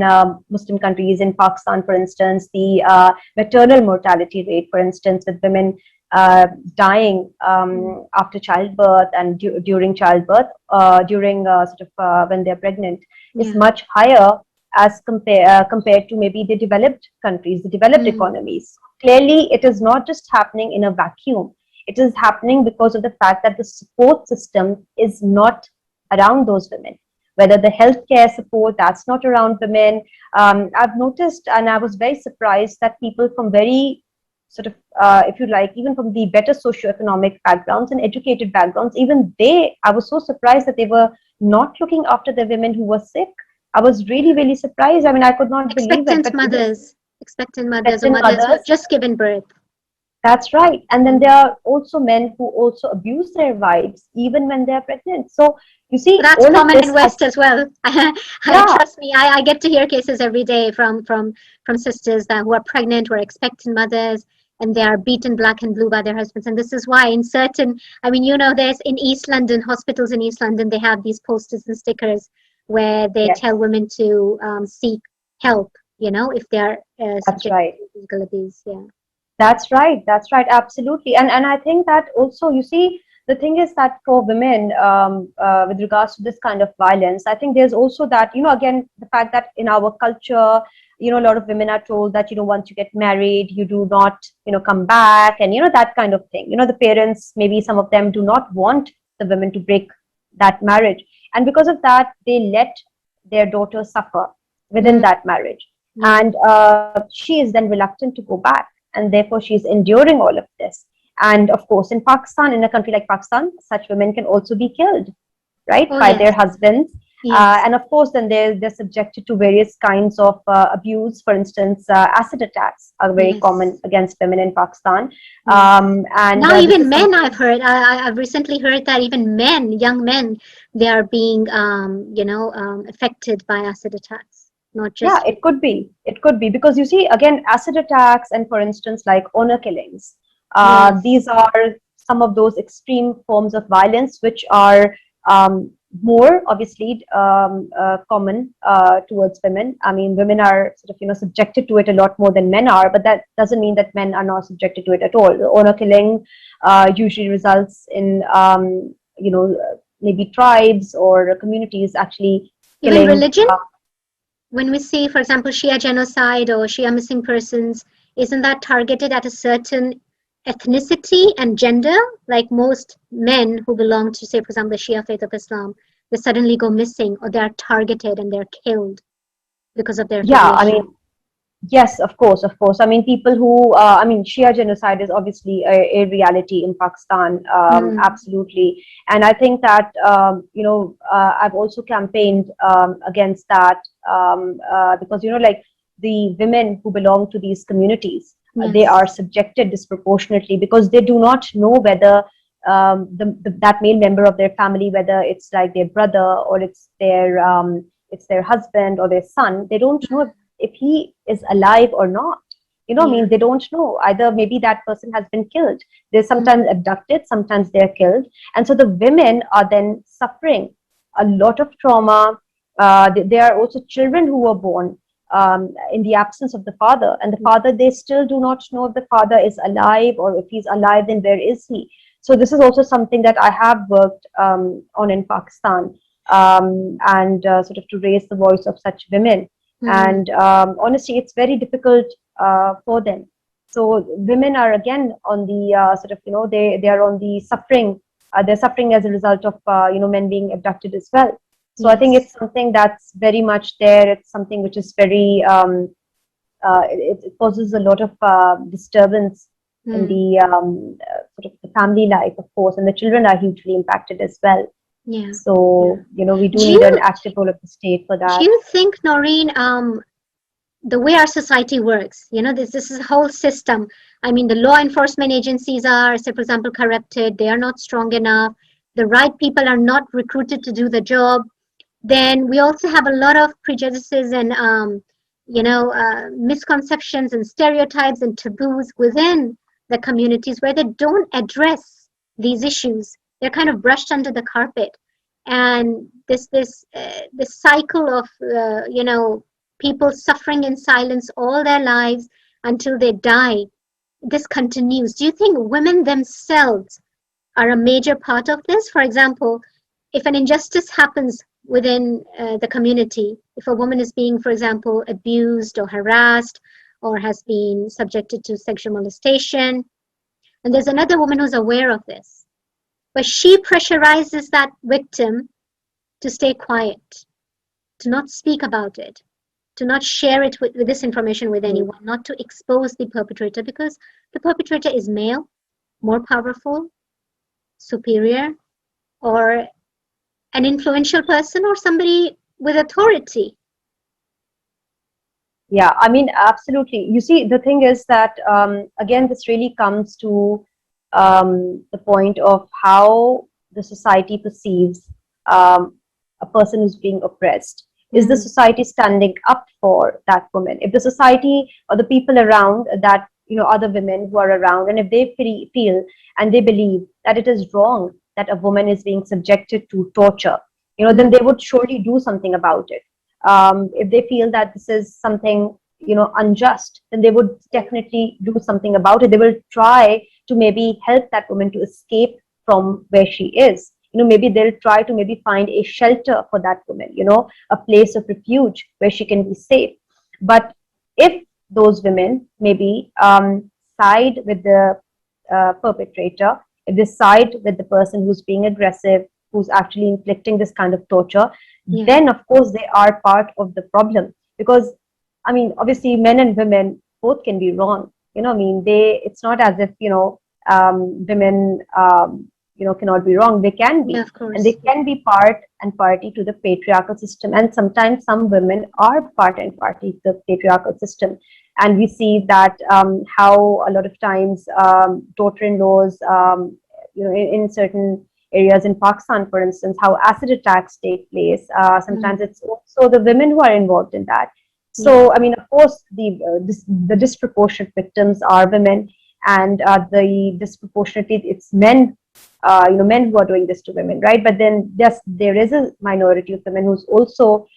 Muslim countries, in Pakistan, for instance, the maternal mortality rate, for instance, with women dying after childbirth and during childbirth, when they're pregnant, is much higher as compared to maybe the developed countries, the developed economies. Clearly, it is not just happening in a vacuum. It is happening because of the fact that the support system is not around those women. Whether the healthcare support, that's not around women. I've noticed, and I was very surprised, that people from very sort of, if you like, even from the better socioeconomic backgrounds and educated backgrounds, even I was so surprised that they were not looking after the women who were sick. I was really, really surprised. I mean, I could not believe it. Expectant mothers or mothers who have just given birth. That's right. And then there are also men who also abuse their wives even when they're pregnant. So you see, that's common in West as well. Trust me, I get to hear cases every day from sisters who are pregnant, who are expectant mothers, and they are beaten black and blue by their husbands. And this is why in certain, I mean, there's in East London, hospitals in East London, they have these posters and stickers where they tell women to seek help, if they are subject to physical abuse. That's right. Absolutely. And I think that also, you see, the thing is that for women, with regards to this kind of violence, I think there's also that, again, the fact that in our culture, a lot of women are told that, once you get married, you do not, come back, and, that kind of thing. The parents, maybe some of them do not want the women to break that marriage. And because of that, they let their daughter suffer within that marriage. And she is then reluctant to go back. And therefore, she is enduring all of this. And of course, in Pakistan, in a country like Pakistan, such women can also be killed, right, Oh, by their yes. husbands. Yes. And of course, then they're subjected to various kinds of abuse. For instance, acid attacks are very common Yes. against women in Pakistan. Yes. And Now this even is men, something. I've heard, I've recently heard that even men, young men, they are being, affected by acid attacks, not Yeah, just. it could be. It could be because you see, again, acid attacks and, for instance, like honor killings. Yes. These are some of those extreme forms of violence which are more obviously common towards women. I mean, women are sort of subjected to it a lot more than men are, but that doesn't mean that men are not subjected to it at all. The honor killing usually results in maybe tribes or communities actually Even killing. religion, when we see, for example, Shia genocide or Shia missing persons, isn't that targeted at a certain ethnicity and gender? Like most men who belong to, say, for example, the Shia faith of Islam, they suddenly go missing or they are targeted and they're killed because of their Yeah, I affiliation. mean, yes, of course, of course. I mean, people who, I mean, Shia genocide is obviously a reality in Pakistan, Hmm. absolutely. And I think that, I've also campaigned against that because, like the women who belong to these communities, they Yes. are subjected disproportionately because they do not know whether that male member of their family, whether it's like their brother or it's their husband or their son, they don't know if he is alive or not. I Yeah. mean, they don't know. Either maybe that person has been killed. They're Mm. sometimes abducted, sometimes they're killed. And so the women are then suffering a lot of trauma. There are also children who were born in the absence of the father. And the father, they still do not know if the father is alive, or if he's alive, then where is he? So this is also something that I have worked on in Pakistan, and sort of to raise the voice of such women. Mm. And honestly, it's very difficult for them. So women are again on the sort of they are on the suffering. They're suffering as a result of men being abducted as well. So I think Yes. it's something that's very much there. It's something which is very it causes a lot of disturbance in Mm. the sort of the family life, of course, and the children are hugely impacted as well. Yeah. Yeah. So we do Do need an you active role of the state for do that. you think, Noreen, the way our society works, this is a whole system. I mean, the law enforcement agencies are, say, for example, corrupted. They are not strong enough. The right people are not recruited to do the job. Then we also have a lot of prejudices and misconceptions and stereotypes and taboos within the communities where they don't address these issues. They're kind of brushed under the carpet, and this cycle of people suffering in silence all their lives until they die. This continues. Do you think women themselves are a major part of this? For example, if an injustice happens within the community, if a woman is being, for example, abused or harassed or has been subjected to sexual molestation, and there's another woman who's aware of this, but she pressurizes that victim to stay quiet, to not speak about it, to not share it with this information with Mm. anyone, not to expose the perpetrator because the perpetrator is male, more powerful, superior, or an influential person or somebody with authority. Yeah, I mean, absolutely. You see, the thing is that, again, this really comes to the point of how the society perceives a person who's being oppressed. Is the Mm. society standing up for that woman? If the society or the people around that, other women who are around, and if they feel and they believe that it is wrong that a woman is being subjected to torture, then Mm. they would surely do something about it. If they feel that this is something unjust, then they would definitely do something about it. They will try to maybe help that woman to escape from where she is. Maybe they'll try to maybe find a shelter for that woman, a place of refuge where she can be safe. But if those women maybe side with the perpetrator, if they side with the person who's being aggressive, who's actually inflicting this kind of torture, Yeah. then of course they are part of the problem. Because I mean, obviously men and women both can be wrong. I mean, it's not as if, women, cannot be wrong. They can Yeah, be, of and they course. can be part and party to the patriarchal system. And sometimes some women are part and party to the patriarchal system. And we see that how a lot of times daughter-in-laws, in certain areas in Pakistan, for instance, how acid attacks take place. Sometimes Mm. it's also the women who are involved in that. Yeah. So, I mean, of course, the disproportionate victims are women, and the disproportionately it's men, men who are doing this to women, right? But then, yes, there is a minority of women who's also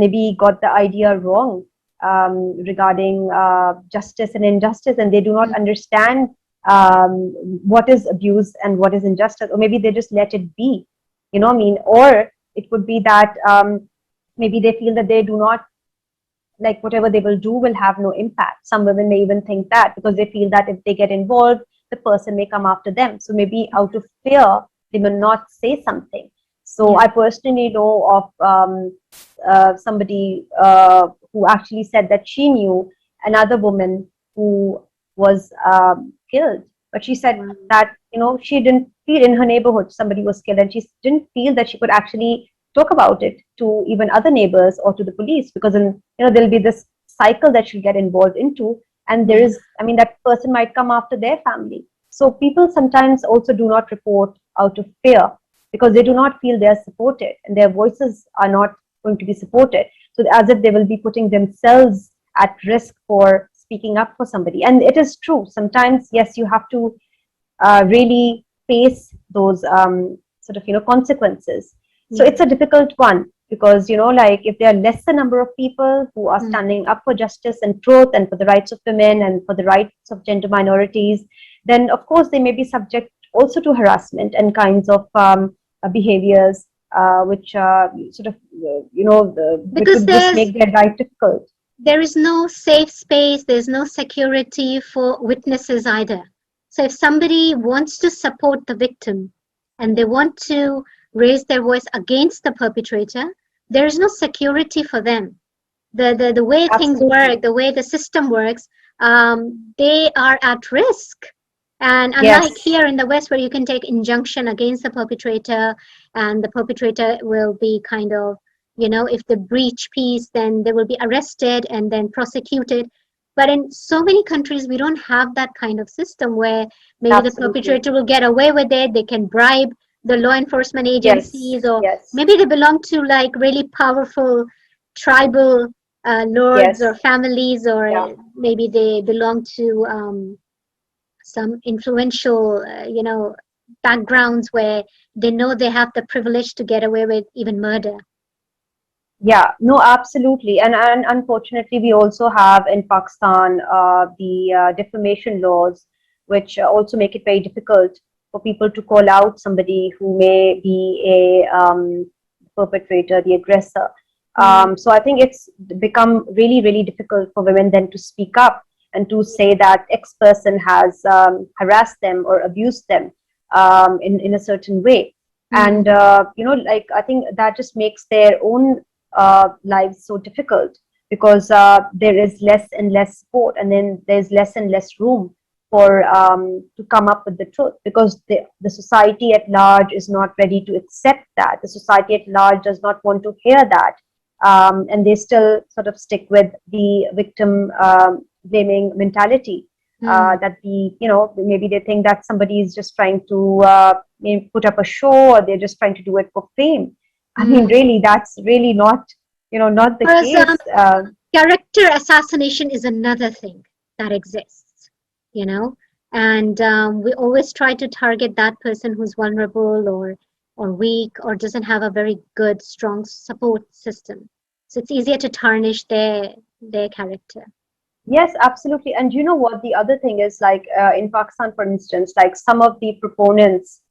maybe got the idea wrong regarding justice and injustice, and they do not Mm. understand what is abuse and what is injustice, or maybe they just let it be. I mean, or it could be that maybe they feel that they do not, like, whatever they will do will have no impact. Some women may even think that, because they feel that if they get involved, the person may come after them. So maybe out of fear, they will not say something. So Yeah. I personally know of somebody who actually said that she knew another woman who was killed. But she said Wow. that, she didn't feel in her neighborhood somebody was killed, and she didn't feel that she could actually talk about it to even other neighbors or to the police, because then there'll be this cycle that she'll get involved into, and there Yeah. is, I mean, that person might come after their family. So people sometimes also do not report out of fear, because they do not feel they are supported and their voices are not going to be supported. So as if they will be putting themselves at risk for speaking up for somebody. And it is true, sometimes, yes, you have to really face those sort of consequences. So Yeah. it's a difficult one, because like, if there are lesser number of people who are Mm. standing up for justice and truth and for the rights of women and for the rights of gender minorities, then of course they may be subject also to harassment and kinds of behaviors which sort of which Because would just make their life difficult. there is no safe space, there's no security for witnesses either. So if somebody wants to support the victim and they want to raise their voice against the perpetrator, there is no security for them. The way things Absolutely. work, the way the system works, they are at risk. And unlike Yes. here in the West, where you can take injunction against the perpetrator, and the perpetrator will be kind of, if they breach peace, then they will be arrested and then prosecuted. But in so many countries, we don't have that kind of system where maybe the Absolutely. perpetrator will get away with it. They can bribe the law enforcement Yes. agencies, or Yes. maybe they belong to like really powerful tribal lords or Yes. families, Yeah. or maybe they belong to some influential, backgrounds where they know they have the privilege to get away with even murder. Yeah, no, absolutely. And unfortunately, we also have in Pakistan the defamation laws, which also make it very difficult for people to call out somebody who may be a perpetrator, the aggressor. Mm. So I think it's become really, really difficult for women then to speak up and to say that X person has harassed them or abused them in a certain way. Mm. And, like, I think that just makes their own lives so difficult, because there is less and less support, and then there's less and less room for to come up with the truth, because the society at large is not ready to accept that. The society at large does not want to hear that, and they still sort of stick with the victim blaming mentality. Mm. That maybe they think that somebody is just trying to maybe put up a show, or they're just trying to do it for fame. I mean, Mm. really, that's really not, not the Whereas case. character assassination is another thing that exists, you know, and we always try to target that person who's vulnerable, or weak, or doesn't have a very good, strong support system. So it's easier to tarnish their character. Yes, absolutely. And you know what? The other thing is, like, in Pakistan, for instance, like, some of the proponents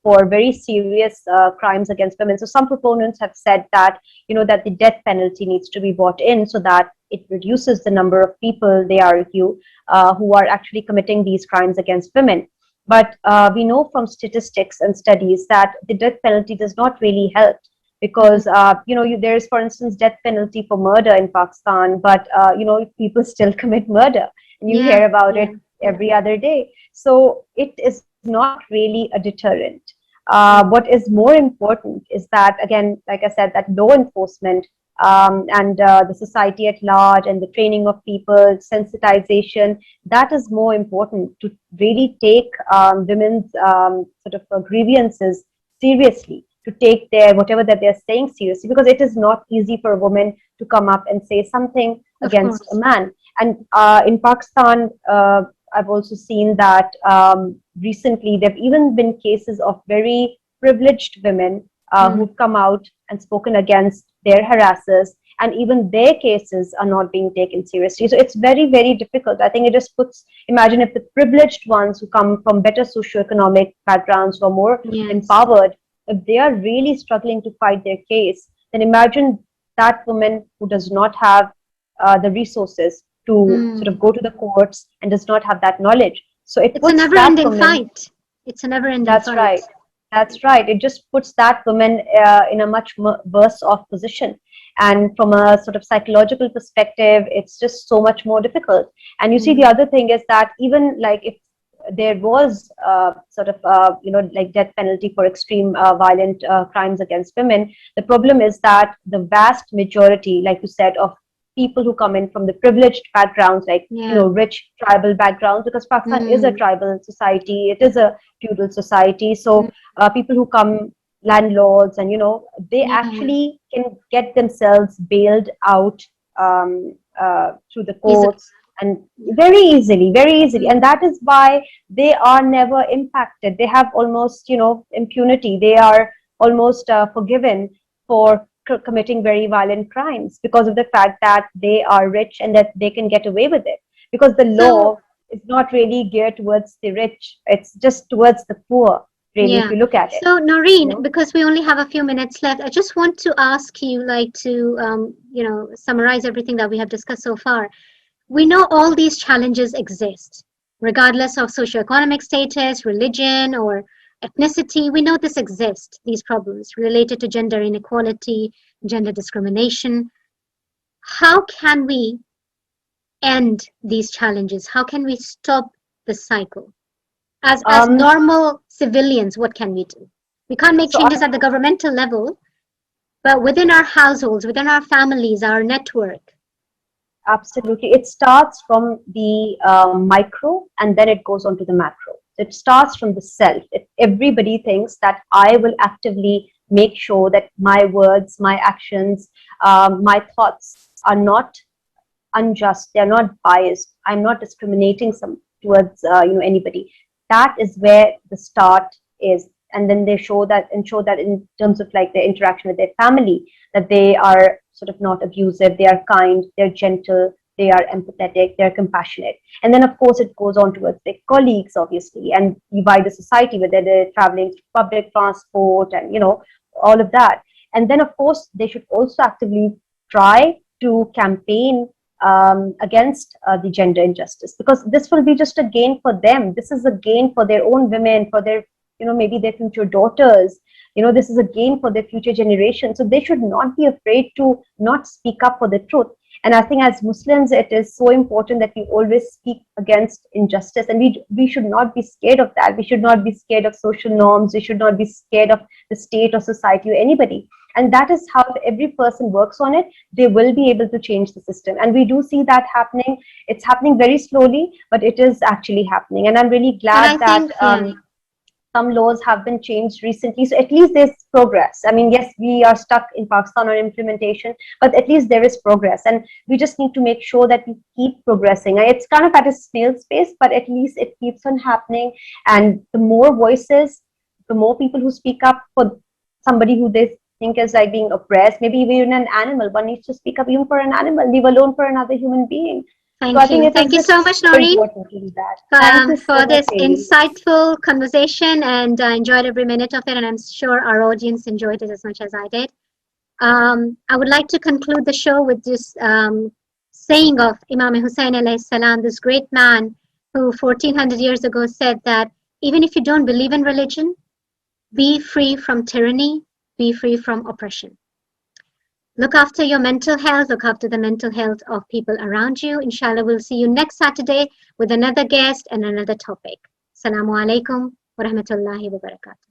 for very serious crimes against women. So some proponents have said that, that the death penalty needs to be brought in, so that it reduces the number of people, they argue, who are actually committing these crimes against women. But we know from statistics and studies that the death penalty does not really help, because there is, for instance, death penalty for murder in Pakistan, but people still commit murder, and you Yeah, hear about yeah, it every other day. So it is not really a deterrent. What is more important is that, again, like I said, that law enforcement and the society at large, and the training of people, sensitization, that is more important, to really take women's sort of grievances seriously, to take their whatever that they're saying seriously, because it is not easy for a woman to come up and say something of against a course. man. And in Pakistan, I've also seen that recently there have even been cases of very privileged women Mm. who've come out and spoken against their harassers, and even their cases are not being taken seriously. So it's very, very difficult. I think it just puts, imagine if the privileged ones who come from better socioeconomic backgrounds, who are more Yes. empowered, if they are really struggling to fight their case, then imagine that woman who does not have the resources to sort Mm. of go to the courts and does not have that knowledge. So it It's a puts that never-ending woman, fight. It's a never-ending that's fight. right. That's right. It just puts that woman in a much worse off position. And from a sort of psychological perspective, it's just so much more difficult. And you see, the Mm. other thing is that even like if there was like death penalty for extreme violent crimes against women, the problem is that the vast majority, like you said, of people who come in from the privileged backgrounds, like Yeah. rich tribal backgrounds, because Pakistan is a Mm. tribal society, it is a feudal society. Mm. So people who come, landlords, and they Yeah. actually can get themselves bailed out through the Easily. courts, and very easily. And Mm. that is why they are never impacted. They have almost impunity. They are almost forgiven for committing very violent crimes, because of the fact that they are rich and that they can get away with it, because the So, law is not really geared towards the rich, it's just towards the poor, really, if yeah. you look at it. So, you Noreen, know because we only have a few minutes left, I just want to ask you, like, to, summarize everything that we have discussed so far. We know all these challenges exist, regardless of socioeconomic status, religion, or ethnicity. We know this exists, these problems related to gender inequality, gender discrimination. How can we end these challenges? How can we stop the cycle? As um normal civilians, what can we do? We can't make so changes at the governmental level, but within our households, within our families, our network. Absolutely. It starts from the micro, and then it goes on to the macro. It starts from the self. If everybody thinks that I will actively make sure that my words, my actions, my thoughts are not unjust, they're not biased, I'm not discriminating towards anybody. That is where the start is. And then they show that in terms of like their interaction with their family, that they are sort of not abusive, they are kind, they're gentle, they are empathetic, they're compassionate. And then of course it goes on towards their colleagues, obviously, and wider society, whether they're traveling through public transport and all of that. And then of course they should also actively try to campaign against the gender injustice, because this will be just a gain for them. This is a gain for their own women, for their maybe their future daughters. This is a gain for their future generation. So they should not be afraid to not speak up for the truth. And I think as Muslims, it is so important that we always speak against injustice, and we should not be scared of that. We should not be scared of social norms. We should not be scared of the state or society or anybody. And that is how, if every person works on it, they will be able to change the system. And we do see that happening. It's happening very slowly, but it is actually happening. And I'm really And glad I that think, yeah, some laws have been changed recently. So at least there's progress. I mean, yes, we are stuck in Pakistan on implementation, but at least there is progress. And we just need to make sure that we keep progressing. And it's kind of at a snail's pace, but at least it keeps on happening. And the more voices, the more people who speak up for somebody who they think is like being oppressed, maybe even an animal, one needs to speak up even for an animal, leave alone for another human being. So I thank think you. it Thank is you just so much, so Noreen, important to do that. Thank you so for much, this Amy. insightful conversation, and I enjoyed every minute of it, and I'm sure our audience enjoyed it as much as I did. I would like to conclude the show with this saying of Imam Hussein alayhi salam, this great man who 1400 years ago said that Even if you don't believe in religion, be free from tyranny, be free from oppression. Look after your mental health, look after the mental health of people around you. Inshallah, we'll see you next Saturday with another guest and another topic. Assalamu alaikum wa rahmatullahi wa barakatuh.